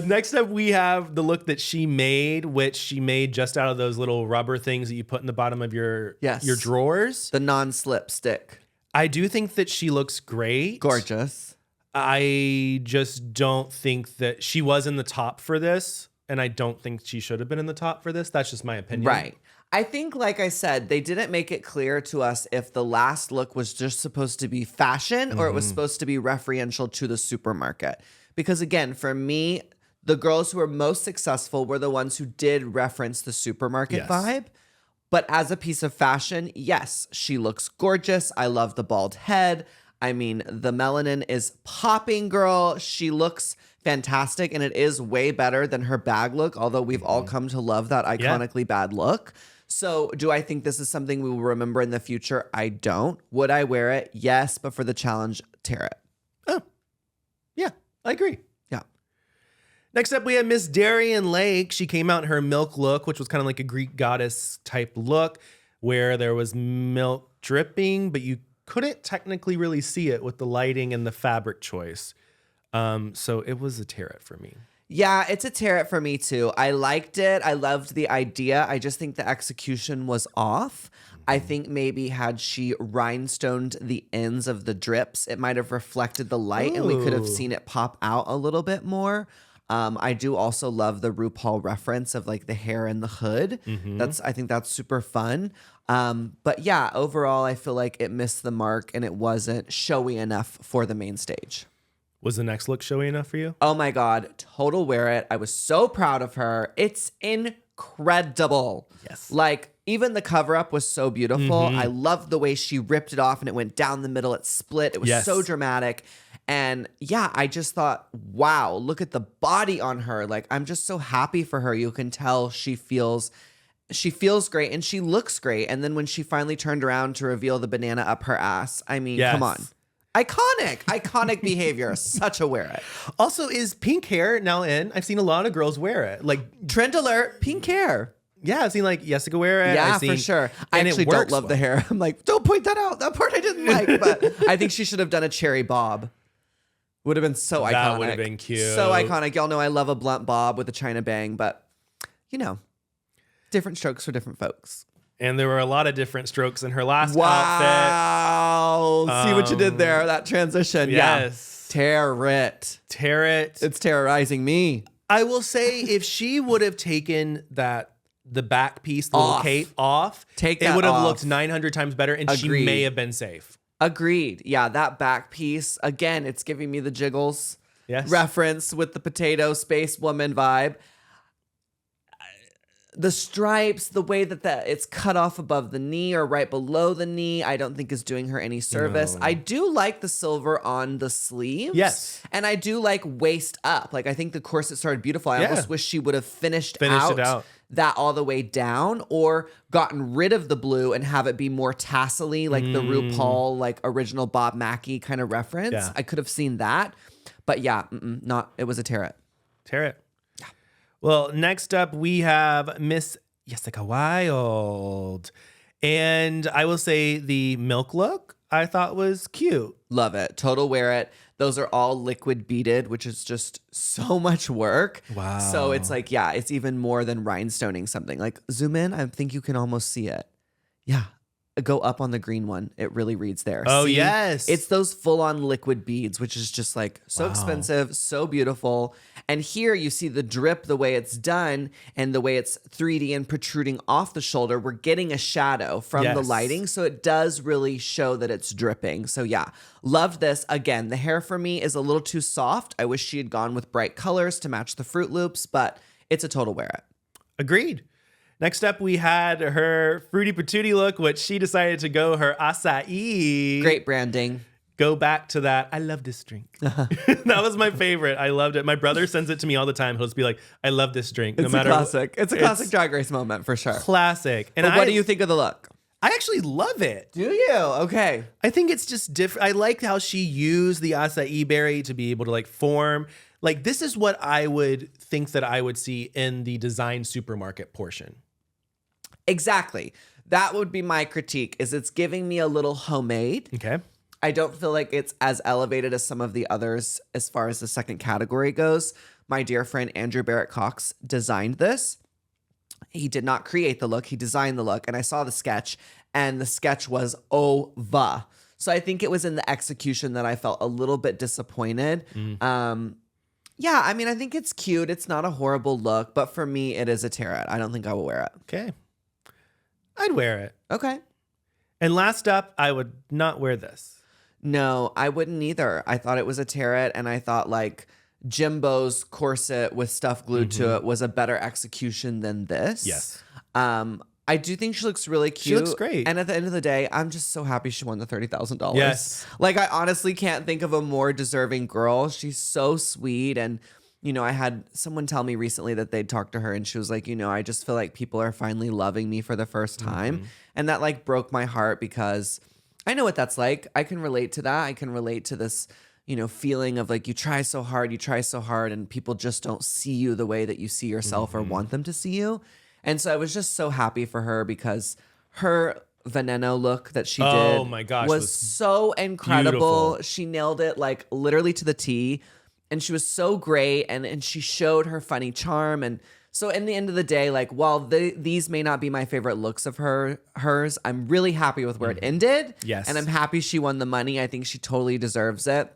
A: Next up, we have the look that she made, which she made just out of those little rubber things that you put in the bottom of your drawers.
B: The non-slip stick.
A: I do think that she looks great.
B: Gorgeous.
A: I just don't think that she was in the top for this, and I don't think she should have been in the top for this. That's just my opinion.
B: Right. I think, like I said, they didn't make it clear to us if the last look was just supposed to be fashion or it was supposed to be referential to the supermarket. Because again, for me, the girls who were most successful were the ones who did reference the supermarket vibe. But as a piece of fashion, yes, she looks gorgeous. I love the bald head. I mean, the melanin is popping, girl. She looks fantastic, and it is way better than her bag look, although we've all come to love that iconically bad look. So do I think this is something we will remember in the future? I don't. Would I wear it? Yes, but for the challenge, tear it.
A: Oh, yeah, I agree.
B: Yeah.
A: Next up, we have Miss Darien Lake. She came out in her milk look, which was kind of like a Greek goddess type look, where there was milk dripping, but you couldn't technically really see it with the lighting and the fabric choice. So it was a tear it for me.
B: Yeah, it's a tear it for me too. I liked it. I loved the idea. I just think the execution was off. I think maybe had she rhinestoned the ends of the drips, it might have reflected the light and we could have seen it pop out a little bit more. I do also love the RuPaul reference of like the hair and the hood. I think that's super fun. But yeah, overall, I feel like it missed the mark and it wasn't showy enough for the main stage.
A: Was the next look showy enough for you?
B: Oh my God, total wear it. I was so proud of her. It's incredible.
A: Yes.
B: Like even the cover up was so beautiful. I loved the way she ripped it off and it went down the middle. It split. It was so dramatic. And yeah, I just thought, wow, look at the body on her. Like I'm just so happy for her. You can tell she feels great and she looks great. And then when she finally turned around to reveal the banana up her ass, I mean, come on. Iconic behavior. Such a wear it.
A: Also, is pink hair now in? I've seen a lot of girls wear it. Like
B: Trend alert, pink hair.
A: Yeah, I've seen like Jessica wear it.
B: Yeah,
A: I've seen,
B: for sure. I
A: and
B: actually
A: it
B: don't
A: works
B: love the
A: well.
B: hair. I'm like, don't point that out. That part I didn't like. But I think she should have done a cherry bob. Would have been so iconic.
A: That would have been cute.
B: So iconic. Y'all know I love a blunt bob with a China bang, but you know, different strokes for different folks.
A: And there were a lot of different strokes in her last outfit.
B: Wow. See what you did there, that transition.
A: Yes.
B: Yeah. Tear it.
A: Tear it.
B: It's terrorizing me.
A: I will say if she would have taken the back piece, the little cape off,
B: Take
A: it
B: that
A: would have
B: off.
A: looked 900 times better and she
B: Agreed.
A: may have been safe.
B: Agreed. Yeah, that back piece, again, it's giving me the Jiggles reference with the potato space woman vibe. The stripes, the way that it's cut off above the knee or right below the knee, I don't think is doing her any service.
A: No.
B: I do like the silver on the sleeves.
A: Yes.
B: And I do like waist up. Like I think the corset started beautiful. I almost wish she would have finished
A: it
B: out
A: out.
B: all the way down or gotten rid of the blue and have it be more tassel-y, like the RuPaul, like original Bob Mackie kind of reference.
A: Yeah.
B: I could have seen that. But yeah, it was a tear it.
A: Tear it. Well, next up we have Miss Jessica Wilde. And I will say the milk look I thought was cute.
B: Love it. Total wear it. Those are all liquid beaded, which is just so much work.
A: Wow.
B: So it's like, yeah, it's even more than rhinestoning something. Like zoom in, I think you can almost see it. Yeah. go up on the green one. It really reads there.
A: Oh,
B: See?
A: yes.
B: It's those full-on liquid beads, which is just like so expensive, so beautiful. And here you see the drip, the way it's done, and the way it's 3D and protruding off the shoulder. We're getting a shadow from the lighting, so it does really show that it's dripping. So yeah, loved this. Again, the hair for me is a little too soft. I wish she had gone with bright colors to match the Fruit Loops, but it's a total wear it.
A: Agreed. Next up, we had her Fruity Patootie look, which she decided to go her acai.
B: Great branding.
A: Go back to that. I love this drink. That was my favorite. I loved it. My brother sends it to me all the time. He'll just be like, I love this drink.
B: It's a classic. It's a classic Drag Race moment for sure.
A: Classic. And
B: but what do you think of the look?
A: I actually love it.
B: Do you? Okay.
A: I think it's just different. I like how she used the acai berry to be able to like form. Like, this is what I would think that I would see in the design supermarket portion.
B: Exactly. That would be my critique, is it's giving me a little homemade.
A: Okay.
B: I don't feel like it's as elevated as some of the others as far as the second category goes. My dear friend Andrew Barrett Cox designed this. He did not create the look. He designed the look. And I saw the sketch, and the sketch was ova. So I think it was in the execution that I felt a little bit disappointed. Yeah, I mean, I think it's cute. It's not a horrible look, but for me, it is a tear-it. I don't think I will wear it.
A: Okay. I'd wear it.
B: Okay.
A: And last up, I would not wear this.
B: No, I wouldn't either. I thought it was a tear-it, and I thought like Jimbo's corset with stuff glued to it was a better execution than this.
A: Yes.
B: I do think she looks really cute.
A: She looks great.
B: And at the end of the day, I'm just so happy she won the $30,000.
A: Yes.
B: Like, I honestly can't think of a more deserving girl. She's so sweet. And, you know, I had someone tell me recently that they'd talked to her, and she was like, you know, I just feel like people are finally loving me for the first time. And that like broke my heart, because I know what that's like. I can relate to that. I can relate to this, you know, feeling of like you try so hard, and people just don't see you the way that you see yourself or want them to see you. And so I was just so happy for her, because her Veneno look that she did,
A: oh my gosh,
B: was so incredible.
A: beautiful.
B: She nailed it like literally to the T, and she was so great, and she showed her funny charm. And so in the end of the day, like, while these may not be my favorite looks of hers, I'm really happy with where it ended.
A: Yes.
B: And I'm happy she won the money. I think she totally deserves it.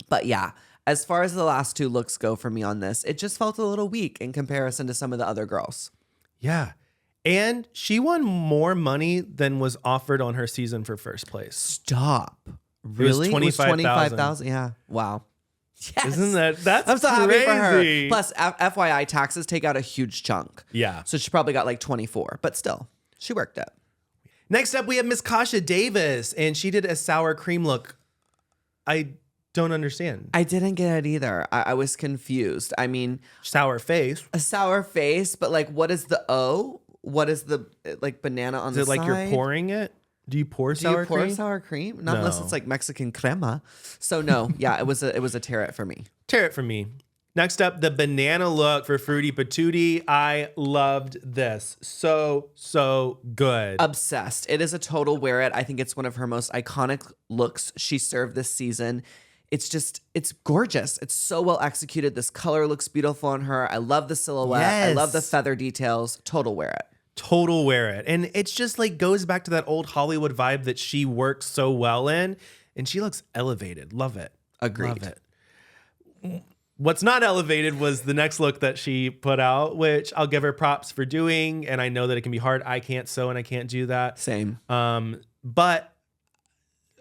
B: But yeah, as far as the last two looks go for me on this, it just felt a little weak in comparison to some of the other girls.
A: Yeah. And she won more money than was offered on her season for first place.
B: Stop. Really?
A: It was $25,000.
B: Yeah. Wow. Yes.
A: Isn't that's
B: I'm so
A: crazy.
B: happy for her. Plus, FYI, taxes take out a huge chunk.
A: Yeah.
B: So she probably got like 24, but still, she worked it.
A: Next up, we have Miss Kasha Davis, and she did a sour cream look. I don't understand.
B: I didn't get it either. I was confused. I mean,
A: Sour face.
B: a sour face, but like, what is the O? What is the like banana on the
A: Is
B: side?
A: it like you're pouring it? Do you pour
B: Do
A: sour
B: you pour
A: cream?
B: sour cream? Not unless
A: No.
B: it's like Mexican crema. So no, yeah, it was a tear-it for me.
A: Tear it for me. Next up, the banana look for Fruity Patootie. I loved this. So good.
B: Obsessed. It is a total wear it. I think it's one of her most iconic looks she served this season. It's gorgeous. It's so well executed. This color looks beautiful on her. I love the silhouette. I love the
A: Yes.
B: feather details. Total wear it.
A: Total wear it. And it's just like goes back to that old Hollywood vibe that she works so well in. And she looks elevated. Love it.
B: Agreed.
A: Love it. What's not elevated was the next look that she put out, which I'll give her props for doing. And I know that it can be hard. I can't sew and I can't do that.
B: Same.
A: But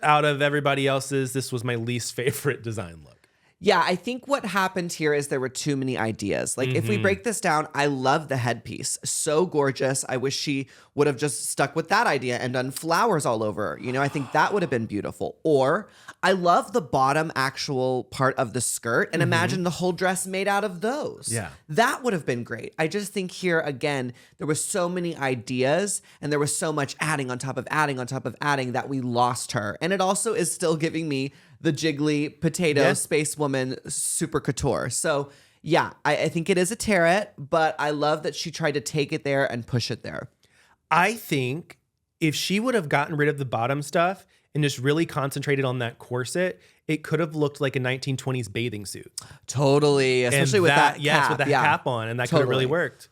A: out of everybody else's, this was my least favorite design look.
B: Yeah, I think what happened here is there were too many ideas. Like, if we break this down, I love the headpiece. So gorgeous. I wish she would have just stuck with that idea and done flowers all over. You know, I think that would have been beautiful. Or I love the bottom actual part of the skirt, and imagine the whole dress made out of those.
A: Yeah.
B: That would have been great. I just think here, again, there was so many ideas, and there was so much adding on top of adding on top of adding that we lost her. And it also is still giving me the jiggly potato space woman super couture. So yeah, I think it is a tear-it, but I love that she tried to take it there and push it there.
A: I think if she would have gotten rid of the bottom stuff and just really concentrated on that corset, it could have looked like a 1920s bathing suit.
B: Totally, especially
A: And
B: with that cap.
A: yes, with the cap on, and that could have really
B: Totally.
A: worked.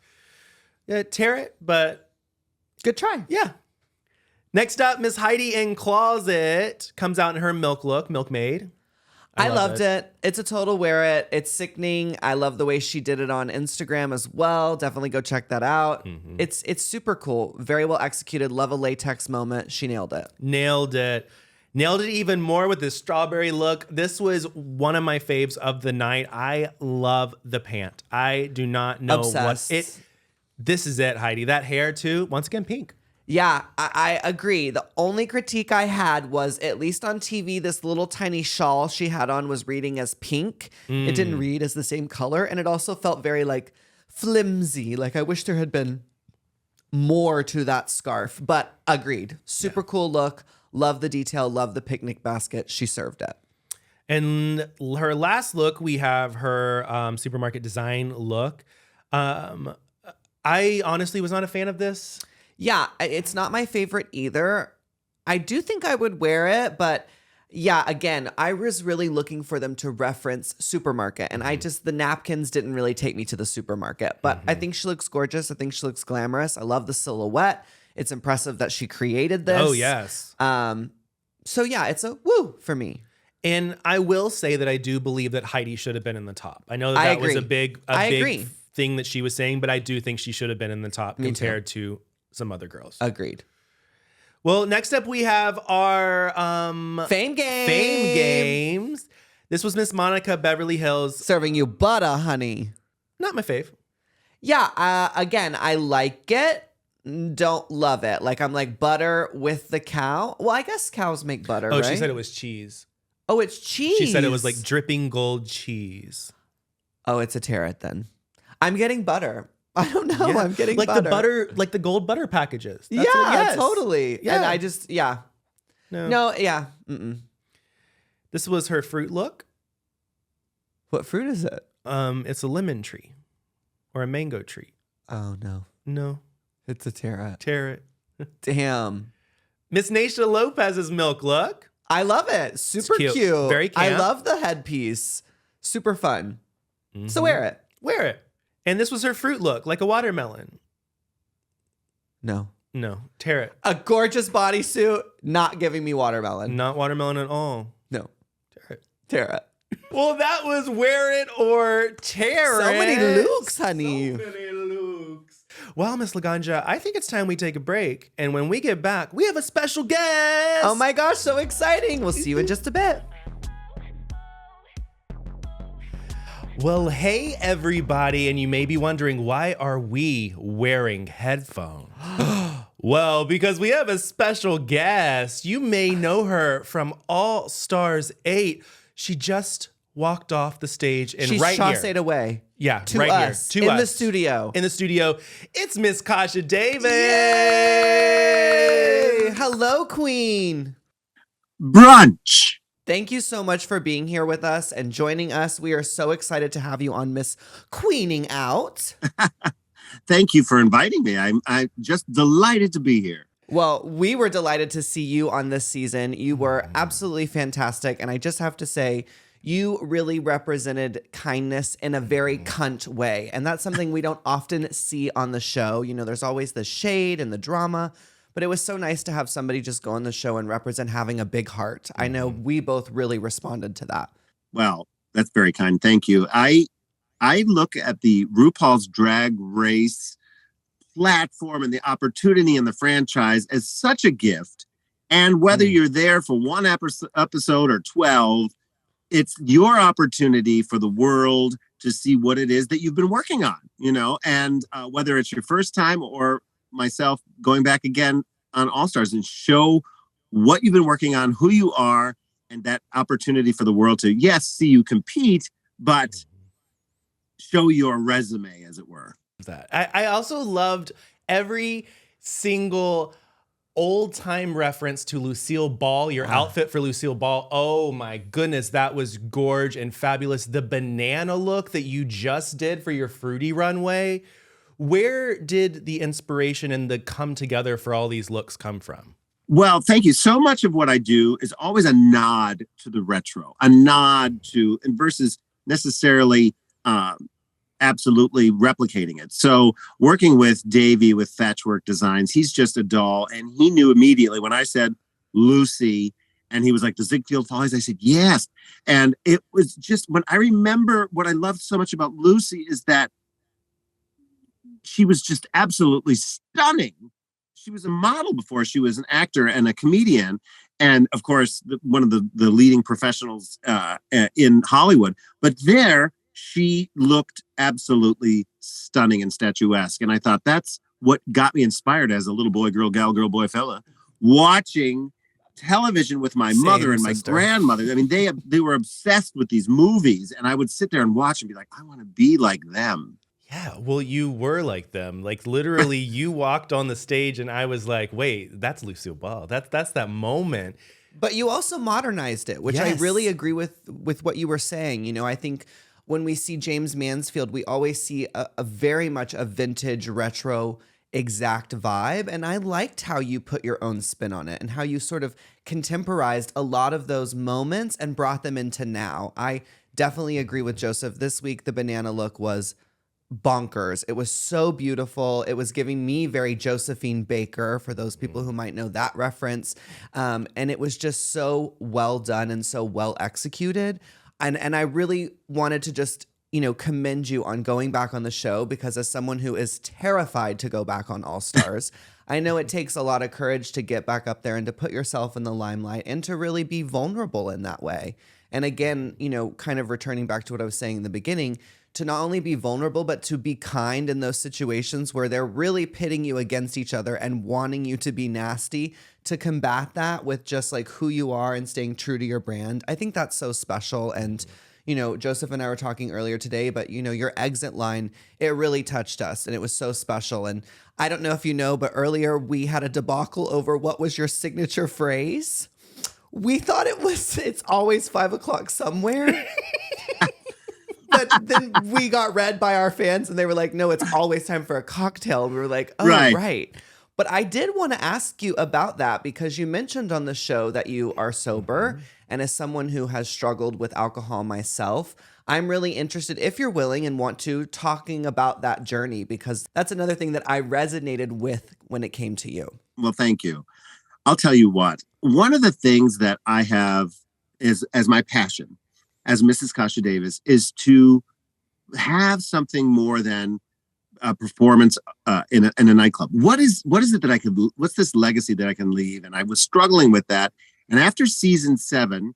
A: Yeah, tear it, but
B: Good try.
A: yeah. Next up, Miss Heidi in Closet comes out in her milk look, milkmaid.
B: I loved it. It's a total wear it. It's sickening. I love the way she did it on Instagram as well. Definitely go check that out. Mm-hmm. It's super cool. Very well executed. Love a latex moment. She nailed it.
A: Nailed it even more with this strawberry look. This was one of my faves of the night. I love the pant. I do not know
B: Obsessed.
A: This is it, Heidi. That hair too, once again, pink.
B: Yeah, I agree. The only critique I had was, at least on TV, this little tiny shawl she had on was reading as pink. It didn't read as the same color. And it also felt very like flimsy. Like I wish there had been more to that scarf, but agreed. Super cool look. Love the detail. Love the picnic basket. She served it.
A: And her last look, we have her supermarket design look. I honestly was not a fan of this.
B: Yeah, it's not my favorite either. I do think I would wear it, but yeah, again, I was really looking for them to reference supermarket, and the napkins didn't really take me to the supermarket. But I think she looks gorgeous. I think she looks glamorous. I love the silhouette. It's impressive that she created this.
A: Oh, yes.
B: So yeah, it's a woo for me.
A: And I will say that I do believe that Heidi should have been in the top. I know that was a big thing that she was saying, but I do think she should have been in the top compared to some other girls.
B: Agreed.
A: Well, next up we have our
B: Fame Games.
A: This was Miss Monica Beverly Hills.
B: Serving you butter, honey.
A: Not my fave.
B: Yeah, again, I like it. Don't love it. Like, I'm like, butter with the cow. Well, I guess cows make butter, right?
A: She said it was cheese.
B: Oh, it's cheese.
A: She said it was like dripping gold cheese.
B: Oh, it's a tarot then. I'm getting butter. I don't know. Yeah. I'm getting
A: like
B: butter.
A: The butter, like the gold butter packages.
B: That's totally.
A: Yeah.
B: And I just, No, yeah. Mm-mm.
A: This was her fruit look.
B: What fruit is it?
A: It's a lemon tree or a mango tree.
B: Oh, no.
A: No.
B: It's a tarot.
A: Tarot.
B: Damn.
A: Miss Naisha Lopez's milk look.
B: I love it. Super cute.
A: Very camp.
B: I love the headpiece. Super fun. Mm-hmm. So wear it.
A: Wear it. And this was her fruit look, like a watermelon.
B: No.
A: Tarot.
B: A gorgeous bodysuit, not giving me watermelon.
A: Not watermelon at all.
B: No.
A: Tarot. Well, that was wear it or tear it.
B: So many looks, honey.
A: So many looks. Well, Miss Laganja, I think it's time we take a break. And when we get back, we have a special guest.
B: Oh my gosh, so exciting. We'll see you in just a bit.
A: Well, hey, everybody. And you may be wondering, why are we wearing headphones? Well, because we have a special guest. You may know her from All Stars 8. She just walked off the stage and
B: She's
A: right here.
B: She's
A: away. Yeah,
B: to
A: right
B: us,
A: here. To
B: in
A: us.
B: the studio.
A: In the studio. It's Miss Kasha Davis.
B: Yay! Hello, Queen.
E: Brunch.
B: Thank you so much for being here with us and joining us. We are so excited to have you on Miss Queening Out.
E: Thank you for inviting me. I'm just delighted to be here.
B: Well, we were delighted to see you on this season. You were absolutely fantastic. And I just have to say, you really represented kindness in a very cunt way. And that's something we don't often see on the show. You know, there's always the shade and the drama. But it was so nice to have somebody just go on the show and represent having a big heart. I know we both really responded to that.
E: Well, that's very kind. Thank you. I look at the RuPaul's Drag Race platform and the opportunity in the franchise as such a gift. And whether you're there for one episode or 12, it's your opportunity for the world to see what it is that you've been working on, you know, and whether it's your first time or myself going back again on All Stars and show what you've been working on, who you are, and that opportunity for the world to, yes, see you compete, but show your resume, as it were.
A: I also loved every single old time reference to Lucille Ball, your outfit for Lucille Ball. Oh my goodness, that was gorge and fabulous. The banana look that you just did for your fruity runway. Where did the inspiration and the come together for all these looks come from?
E: Well, thank you. So much of what I do is always a nod to the retro, a nod to, and versus necessarily absolutely replicating it. So working with Davey with Thatchwork Designs, he's just a doll. And he knew immediately when I said Lucy, and he was like, the Ziegfeld Follies. I said, yes. And it was just when I remember what I loved so much about Lucy is that she was just absolutely stunning. She was a model before she was an actor and a comedian. And of course, one of the leading professionals in Hollywood. But there, she looked absolutely stunning and statuesque. And I thought that's what got me inspired as a little boy, girl, gal, girl, boy, fella, watching television with my mother and my grandmother. I mean, they were obsessed with these movies, and I would sit there and watch and be like, I want to be like them.
A: Yeah, well, you were like them. Like literally, you walked on the stage, and I was like, "Wait, that's Lucille Ball. That's that moment."
B: But you also modernized it, which I really agree with what you were saying. You know, I think when we see James Mansfield, we always see a very much a vintage retro exact vibe. And I liked how you put your own spin on it and how you sort of contemporized a lot of those moments and brought them into now. I definitely agree with Joseph. This week, the banana look was bonkers. It was so beautiful. It was giving me very Josephine Baker, for those people who might know that reference. And it was just so well done and so well executed. And I really wanted to just, you know, commend you on going back on the show, because as someone who is terrified to go back on All Stars, I know it takes a lot of courage to get back up there and to put yourself in the limelight and to really be vulnerable in that way. And again, you know, kind of returning back to what I was saying in the beginning, to not only be vulnerable, but to be kind in those situations where they're really pitting you against each other and wanting you to be nasty, to combat that with just like who you are and staying true to your brand. I think that's so special. And, you know, Joseph and I were talking earlier today, but, you know, your exit line, it really touched us and it was so special. And I don't know if you know, but earlier we had a debacle over what was your signature phrase. We thought it's always 5 o'clock somewhere. But then we got read by our fans and they were like, no, it's always time for a cocktail. And we were like, oh, right. But I did want to ask you about that, because you mentioned on the show that you are sober. Mm-hmm. And as someone who has struggled with alcohol myself, I'm really interested, if you're willing and want to, talking about that journey, because that's another thing that I resonated with when it came to you.
E: Well, thank you. I'll tell you what, one of the things that I have is as my passion as Mrs. Kasha Davis is to have something more than a performance in a nightclub. What is it that what's this legacy that I can leave? And I was struggling with that. And after season 7,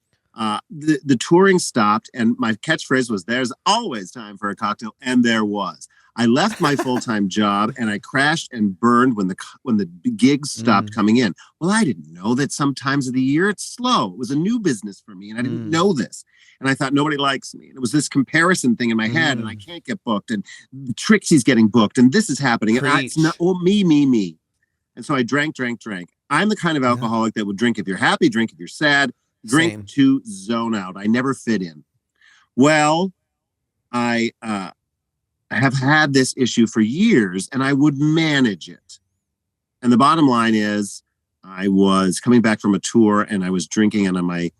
E: the touring stopped, and my catchphrase was, there's always time for a cocktail. And there was. I left my full-time job and I crashed and burned when the gigs stopped coming in. Well, I didn't know that some times of the year it's slow. It was a new business for me, and I didn't know this. And I thought nobody likes me. And it was this comparison thing in my head, and I can't get booked, and Trixie's getting booked, and this is happening. And it's not, me. And so I drank. I'm the kind of alcoholic that would drink if you're happy, drink if you're sad, drink to zone out. I never fit in. Well, I have had this issue for years, and I would manage it. And the bottom line is, I was coming back from a tour and I was drinking, and on my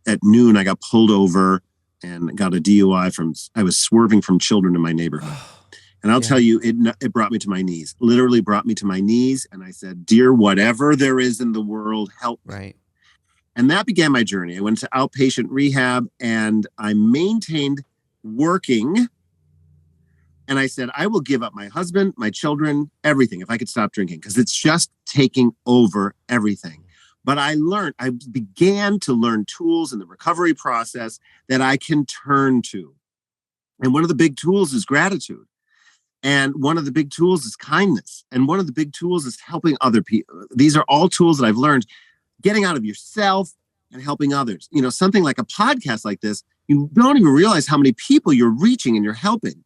E: at noon I got pulled over and got a DUI I was swerving from children in my neighborhood. And I'll tell you, it brought me to my knees. Literally brought me to my knees, and I said, "Dear, whatever there is in the world, help me."
B: Right.
E: And that began my journey. I went to outpatient rehab, and I maintained working. And I said, I will give up my husband, my children, everything if I could stop drinking, because it's just taking over everything. But I began to learn tools in the recovery process that I can turn to. And one of the big tools is gratitude. And one of the big tools is kindness. And one of the big tools is helping other people. These are all tools that I've learned, getting out of yourself and helping others. You know, something like a podcast like this, you don't even realize how many people you're reaching and you're helping.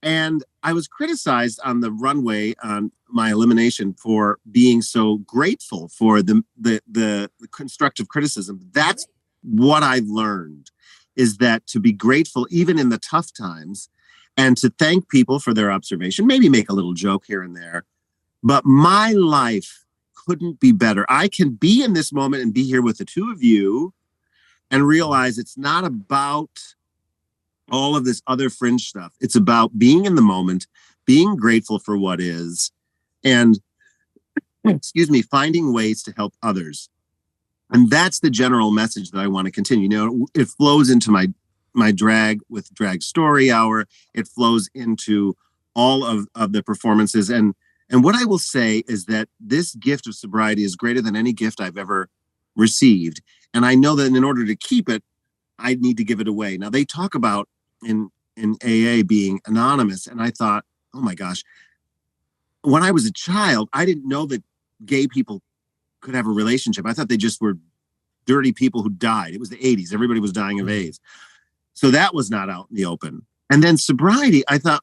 E: And I was criticized on the runway on my elimination for being so grateful for the constructive criticism. That's what I've learned, is that to be grateful even in the tough times, and to thank people for their observation, maybe make a little joke here and there. But my life couldn't be better. I can be in this moment and be here with the two of you and realize it's not about all of this other fringe stuff. It's about being in the moment, being grateful for what is, and finding ways to help others. And that's the general message that I want to continue. It flows into my drag with Drag Story Hour. It flows into all of the performances. And what I will say is that this gift of sobriety is greater than any gift I've ever received. And I know that in order to keep it, I need to give it away. Now, they talk about in AA being anonymous. And I thought, oh my gosh, when I was a child, I didn't know that gay people could have a relationship. I thought they just were dirty people who died. It was the 80s. Everybody was dying of AIDS. So that was not out in the open. And then sobriety, I thought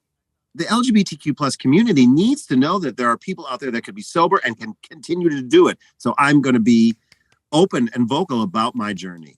E: the LGBTQ plus community needs to know that there are people out there that could be sober and can continue to do it. So I'm going to be open and vocal about my journey.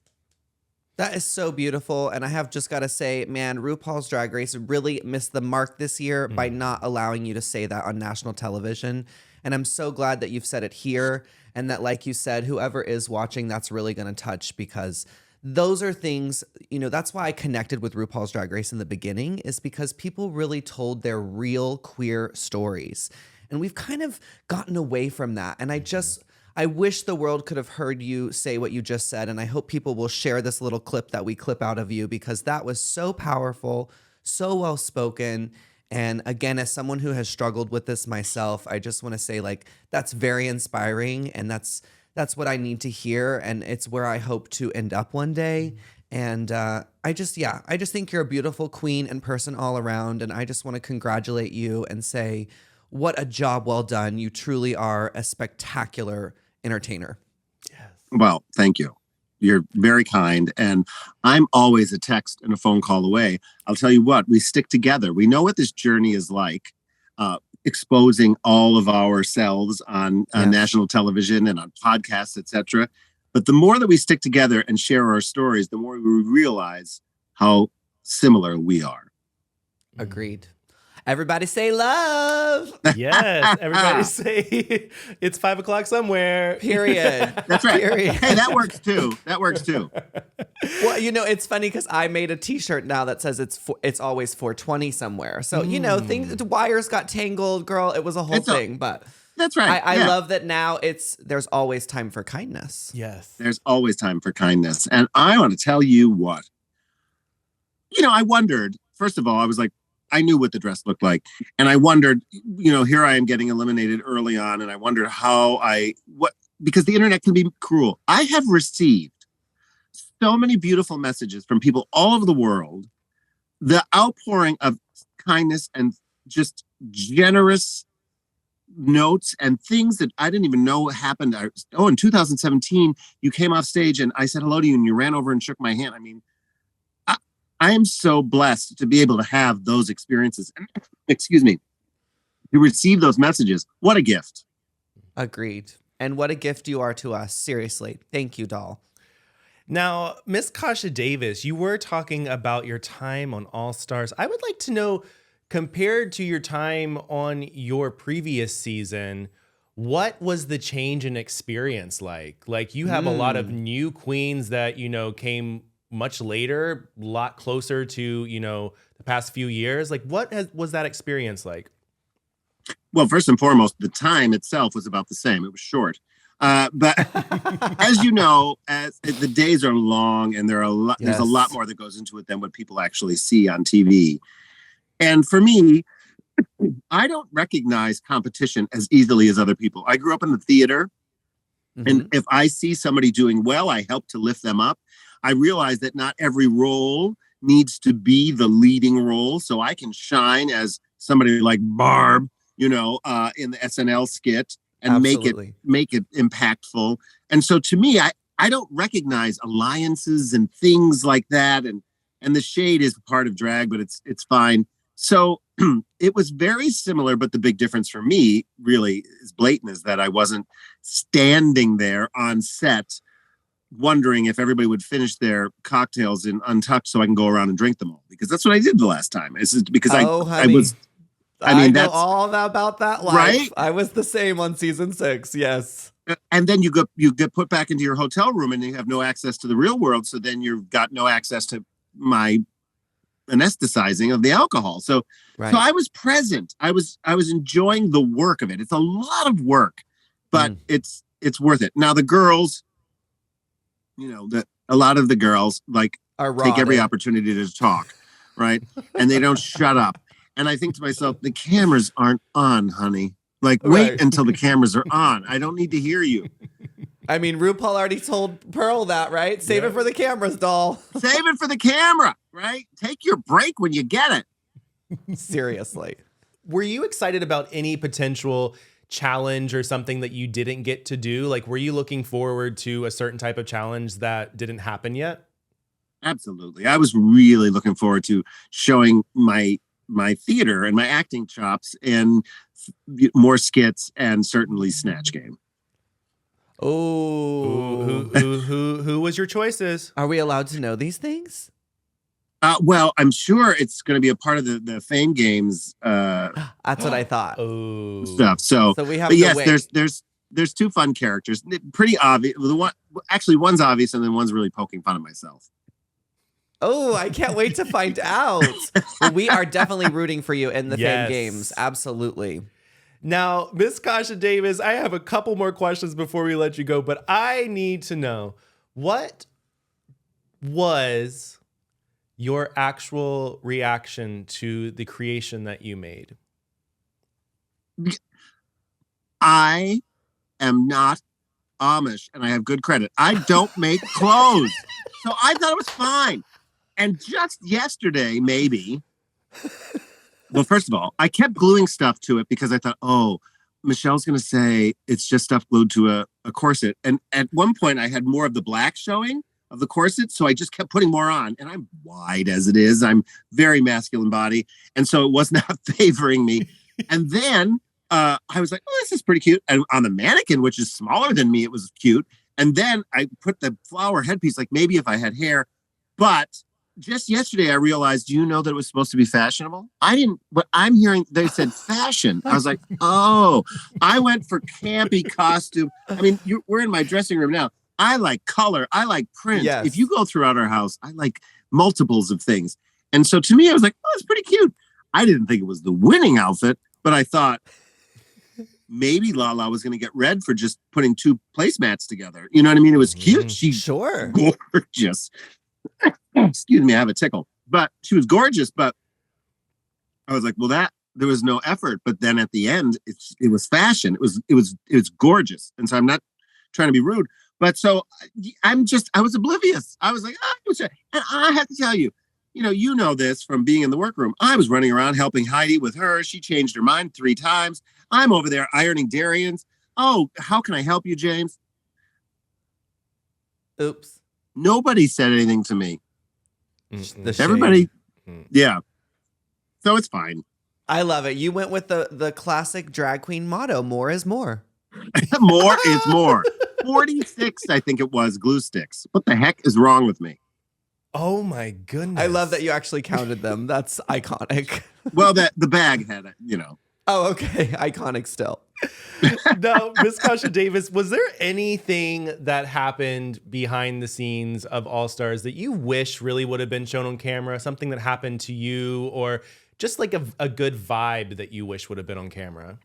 B: That is so beautiful. And I have just got to say, man, RuPaul's Drag Race really missed the mark this year by not allowing you to say that on national television. And I'm so glad that you've said it here. And that, like you said, whoever is watching, that's really going to touch, because those are things, that's why I connected with RuPaul's Drag Race in the beginning, is because people really told their real queer stories. And we've kind of gotten away from that. And I wish the world could have heard you say what you just said. And I hope people will share this little clip that we clip out of you, because that was so powerful, so well spoken. And again, as someone who has struggled with this myself, I just want to say, like, that's very inspiring. And that's what I need to hear. And it's where I hope to end up one day. And I just think you're a beautiful queen and person all around. And I just want to congratulate you and say, what a job well done. You truly are a spectacular entertainer.
A: Yes.
E: Well, thank you. You're very kind. And I'm always a text and a phone call away. I'll tell you what, we stick together. We know what this journey is like, exposing all of ourselves on national television and on podcasts, etc. But the more that we stick together and share our stories, the more we realize how similar we are.
B: Agreed. Everybody say love.
A: Yes. Everybody say it's 5 o'clock somewhere.
B: Period.
E: That's right.
B: Period.
E: Hey, that works too.
B: Well, it's funny because I made a T-shirt now that says it's always 420 somewhere. So, the wires got tangled, girl. It was a whole thing. But
E: that's right.
B: I love that now there's always time for kindness.
A: Yes.
E: There's always time for kindness. And I want to tell you what, I wondered, first of all, I was like, I knew what the dress looked like. And I wondered, here I am getting eliminated early on. And I wondered because the internet can be cruel. I have received so many beautiful messages from people all over the world, the outpouring of kindness and just generous notes and things that I didn't even know happened. In 2017, you came off stage and I said hello to you and you ran over and shook my hand. I mean, I am so blessed to be able to have those experiences. Excuse me. To receive those messages. What a gift.
B: Agreed. And what a gift you are to us. Seriously. Thank you, doll.
A: Now, Miss Kasha Davis, you were talking about your time on All Stars. I would like to know, compared to your time on your previous season, what was the change in experience like? Like, you have a lot of new queens that, came much later, a lot closer to, the past few years. Like, was that experience like?
E: Well, first and foremost, the time itself was about the same. It was short. But as you know, as the days are long and there's a lot more that goes into it than what people actually see on TV. And for me, I don't recognize competition as easily as other people. I grew up in the theater. And if I see somebody doing well, I help to lift them up. I realize that not every role needs to be the leading role. So I can shine as somebody like Barb, in the SNL skit and make it impactful. And so to me, I don't recognize alliances and things like that. And the shade is part of drag, but it's fine. So it was very similar, but the big difference for me really is blatant, is that I wasn't standing there on set wondering if everybody would finish their cocktails in Untucked so I can go around and drink them all, because that's what I did the last time. It's because I know
B: that's all about that life.
E: Right?
B: I was the same on season 6. Yes.
E: And then you get put back into your hotel room and you have no access to the real world. So then you've got no access to my anesthetizing of the alcohol. So I was present. I was enjoying the work of it. It's a lot of work, but it's worth it. Now the girls, a lot of the girls take every opportunity to talk, right? And they don't shut up. And I think to myself, the cameras aren't on, honey. Wait until the cameras are on. I don't need to hear you.
B: I mean, RuPaul already told Pearl that, right? Save it for the cameras, doll.
E: Save it for the camera, right? Take your break when you get it.
B: Seriously.
A: Were you excited about any potential challenge or something that you didn't get to do? Were you looking forward to a certain type of challenge that didn't happen yet?
E: Absolutely. I was really looking forward to showing my theater and my acting chops and more skits and certainly Snatch Game.
B: Oh,
A: who was your choices?
B: Are we allowed to know these things?
E: Well, I'm sure it's going to be a part of the Fame Games.
B: That's what I thought.
E: Stuff. So
B: we have.
E: But yes, there's two fun characters. Pretty obvious. One's obvious, and then one's really poking fun at myself.
B: Oh, I can't wait to find out. Well, we are definitely rooting for you in the Fame Games. Absolutely.
A: Now, Miss Kasha Davis, I have a couple more questions before we let you go, but I need to know, what was your actual reaction to the creation that you made?
E: I am not Amish, and I have good credit. I don't make clothes. So I thought it was fine. And just yesterday, maybe... Well, first of all, I kept gluing stuff to it because I thought, Michelle's going to say it's just stuff glued to a corset. And at one point I had more of the black showing of the corset. So I just kept putting more on, and I'm wide as it is. I'm very masculine body. And so it was not favoring me. And then I was like, this is pretty cute. And on the mannequin, which is smaller than me, it was cute. And then I put the flower headpiece, maybe if I had hair, but just yesterday, I realized, do you know that it was supposed to be fashionable? I didn't, but I'm hearing they said fashion. I was like, I went for campy costume. I mean, we're in my dressing room now. I like color. I like print.
B: Yes.
E: If you go throughout our house, I like multiples of things. And so to me, I was like, it's pretty cute. I didn't think it was the winning outfit, but I thought maybe Lala was going to get red for just putting two placemats together. You know what I mean? It was cute. She's gorgeous. Excuse me, I have a tickle. But she was gorgeous, but I was like, there was no effort. But then at the end, it was fashion. It was gorgeous. And so I'm not trying to be rude, but so I was oblivious. I was like, and I have to tell you, you know this from being in the workroom. I was running around helping Heidi with her. She changed her mind 3 times. I'm over there ironing Darian's. Oh, how can I help you, James?
B: Oops.
E: Nobody said anything to me. Everybody, yeah. So it's fine.
B: I love it. You went with the classic drag queen motto: more is more.
E: More is more. 46, I think it was, glue sticks. What the heck is wrong with me?
A: Oh my goodness.
B: I love that you actually counted them. That's iconic.
E: Well, the bag had it,
B: Oh, okay. Iconic still.
A: Now, Miss Kasha Davis, was there anything that happened behind the scenes of All Stars that you wish really would have been shown on camera? Something that happened to you, or just a good vibe that you wish would have been on camera?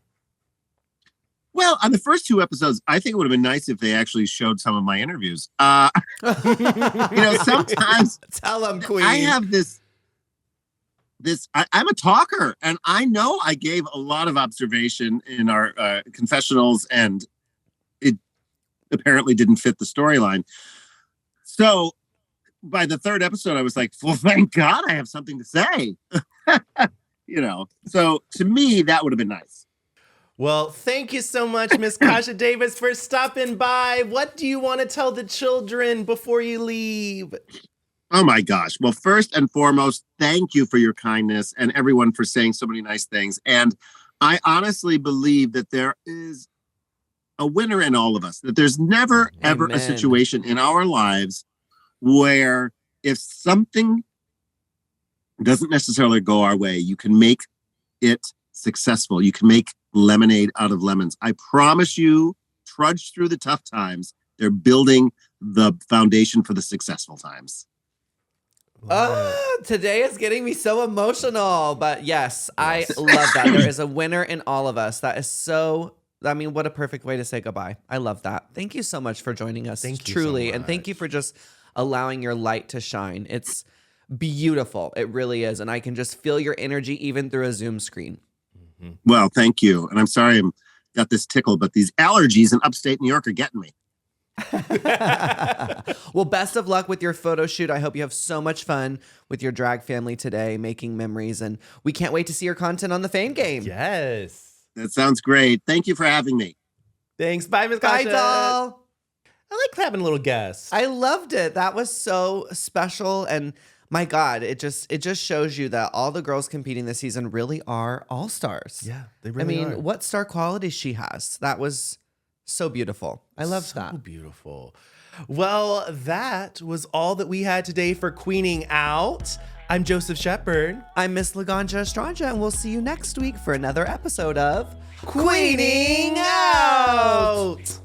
E: Well, on the first 2 episodes, I think it would have been nice if they actually showed some of my interviews. Sometimes
B: tell them, Queen.
E: I have I'm a talker, and I know I gave a lot of observation in our confessionals, and it apparently didn't fit the storyline. So by the 3rd episode, I was like, well, thank God I have something to say. So to me, that would have been nice.
A: Well, thank you so much, Miss Kasha Davis, for stopping by. What do you want to tell the children before you leave?
E: Oh my gosh. Well, first and foremost, thank you for your kindness and everyone for saying so many nice things. And I honestly believe that there is a winner in all of us, that there's never, ever a situation in our lives where if something doesn't necessarily go our way, you can make it successful. You can make lemonade out of lemons. I promise you, trudge through the tough times. They're building the foundation for the successful times.
B: Today is getting me so emotional. But yes, I love that. There is a winner in all of us. That is so, I mean, what a perfect way to say goodbye. I love that. Thank you so much for joining us.
A: Thank you
B: truly.
A: so
B: And thank you
A: much.
B: for just allowing your light to shine. It's beautiful. It really is. And I can just feel your energy even through a Zoom screen.
E: Well, thank you. And I'm sorry I'm got this tickle, but these allergies in upstate New York are getting me.
B: Well, best of luck with your photo shoot. I hope you have so much fun with your drag family today, making memories. And we can't wait to see your content on the Fame Game.
A: Yes.
E: That sounds great. Thank you for having me.
A: Thanks. Bye, Miss
B: Bye,
A: Kasha.
B: doll.
A: I like having a little guest.
B: I loved it. That was so special. And my God, it just shows you that all the girls competing this season really are all-stars.
A: Yeah, they really are.
B: what star qualities she has. That was so beautiful. I loved that.
A: So beautiful. Well, that was all that we had today for Queening Out. I'm Joseph Shepard.
B: I'm Miss Laganja Estranja, and we'll see you next week for another episode of Queening Out.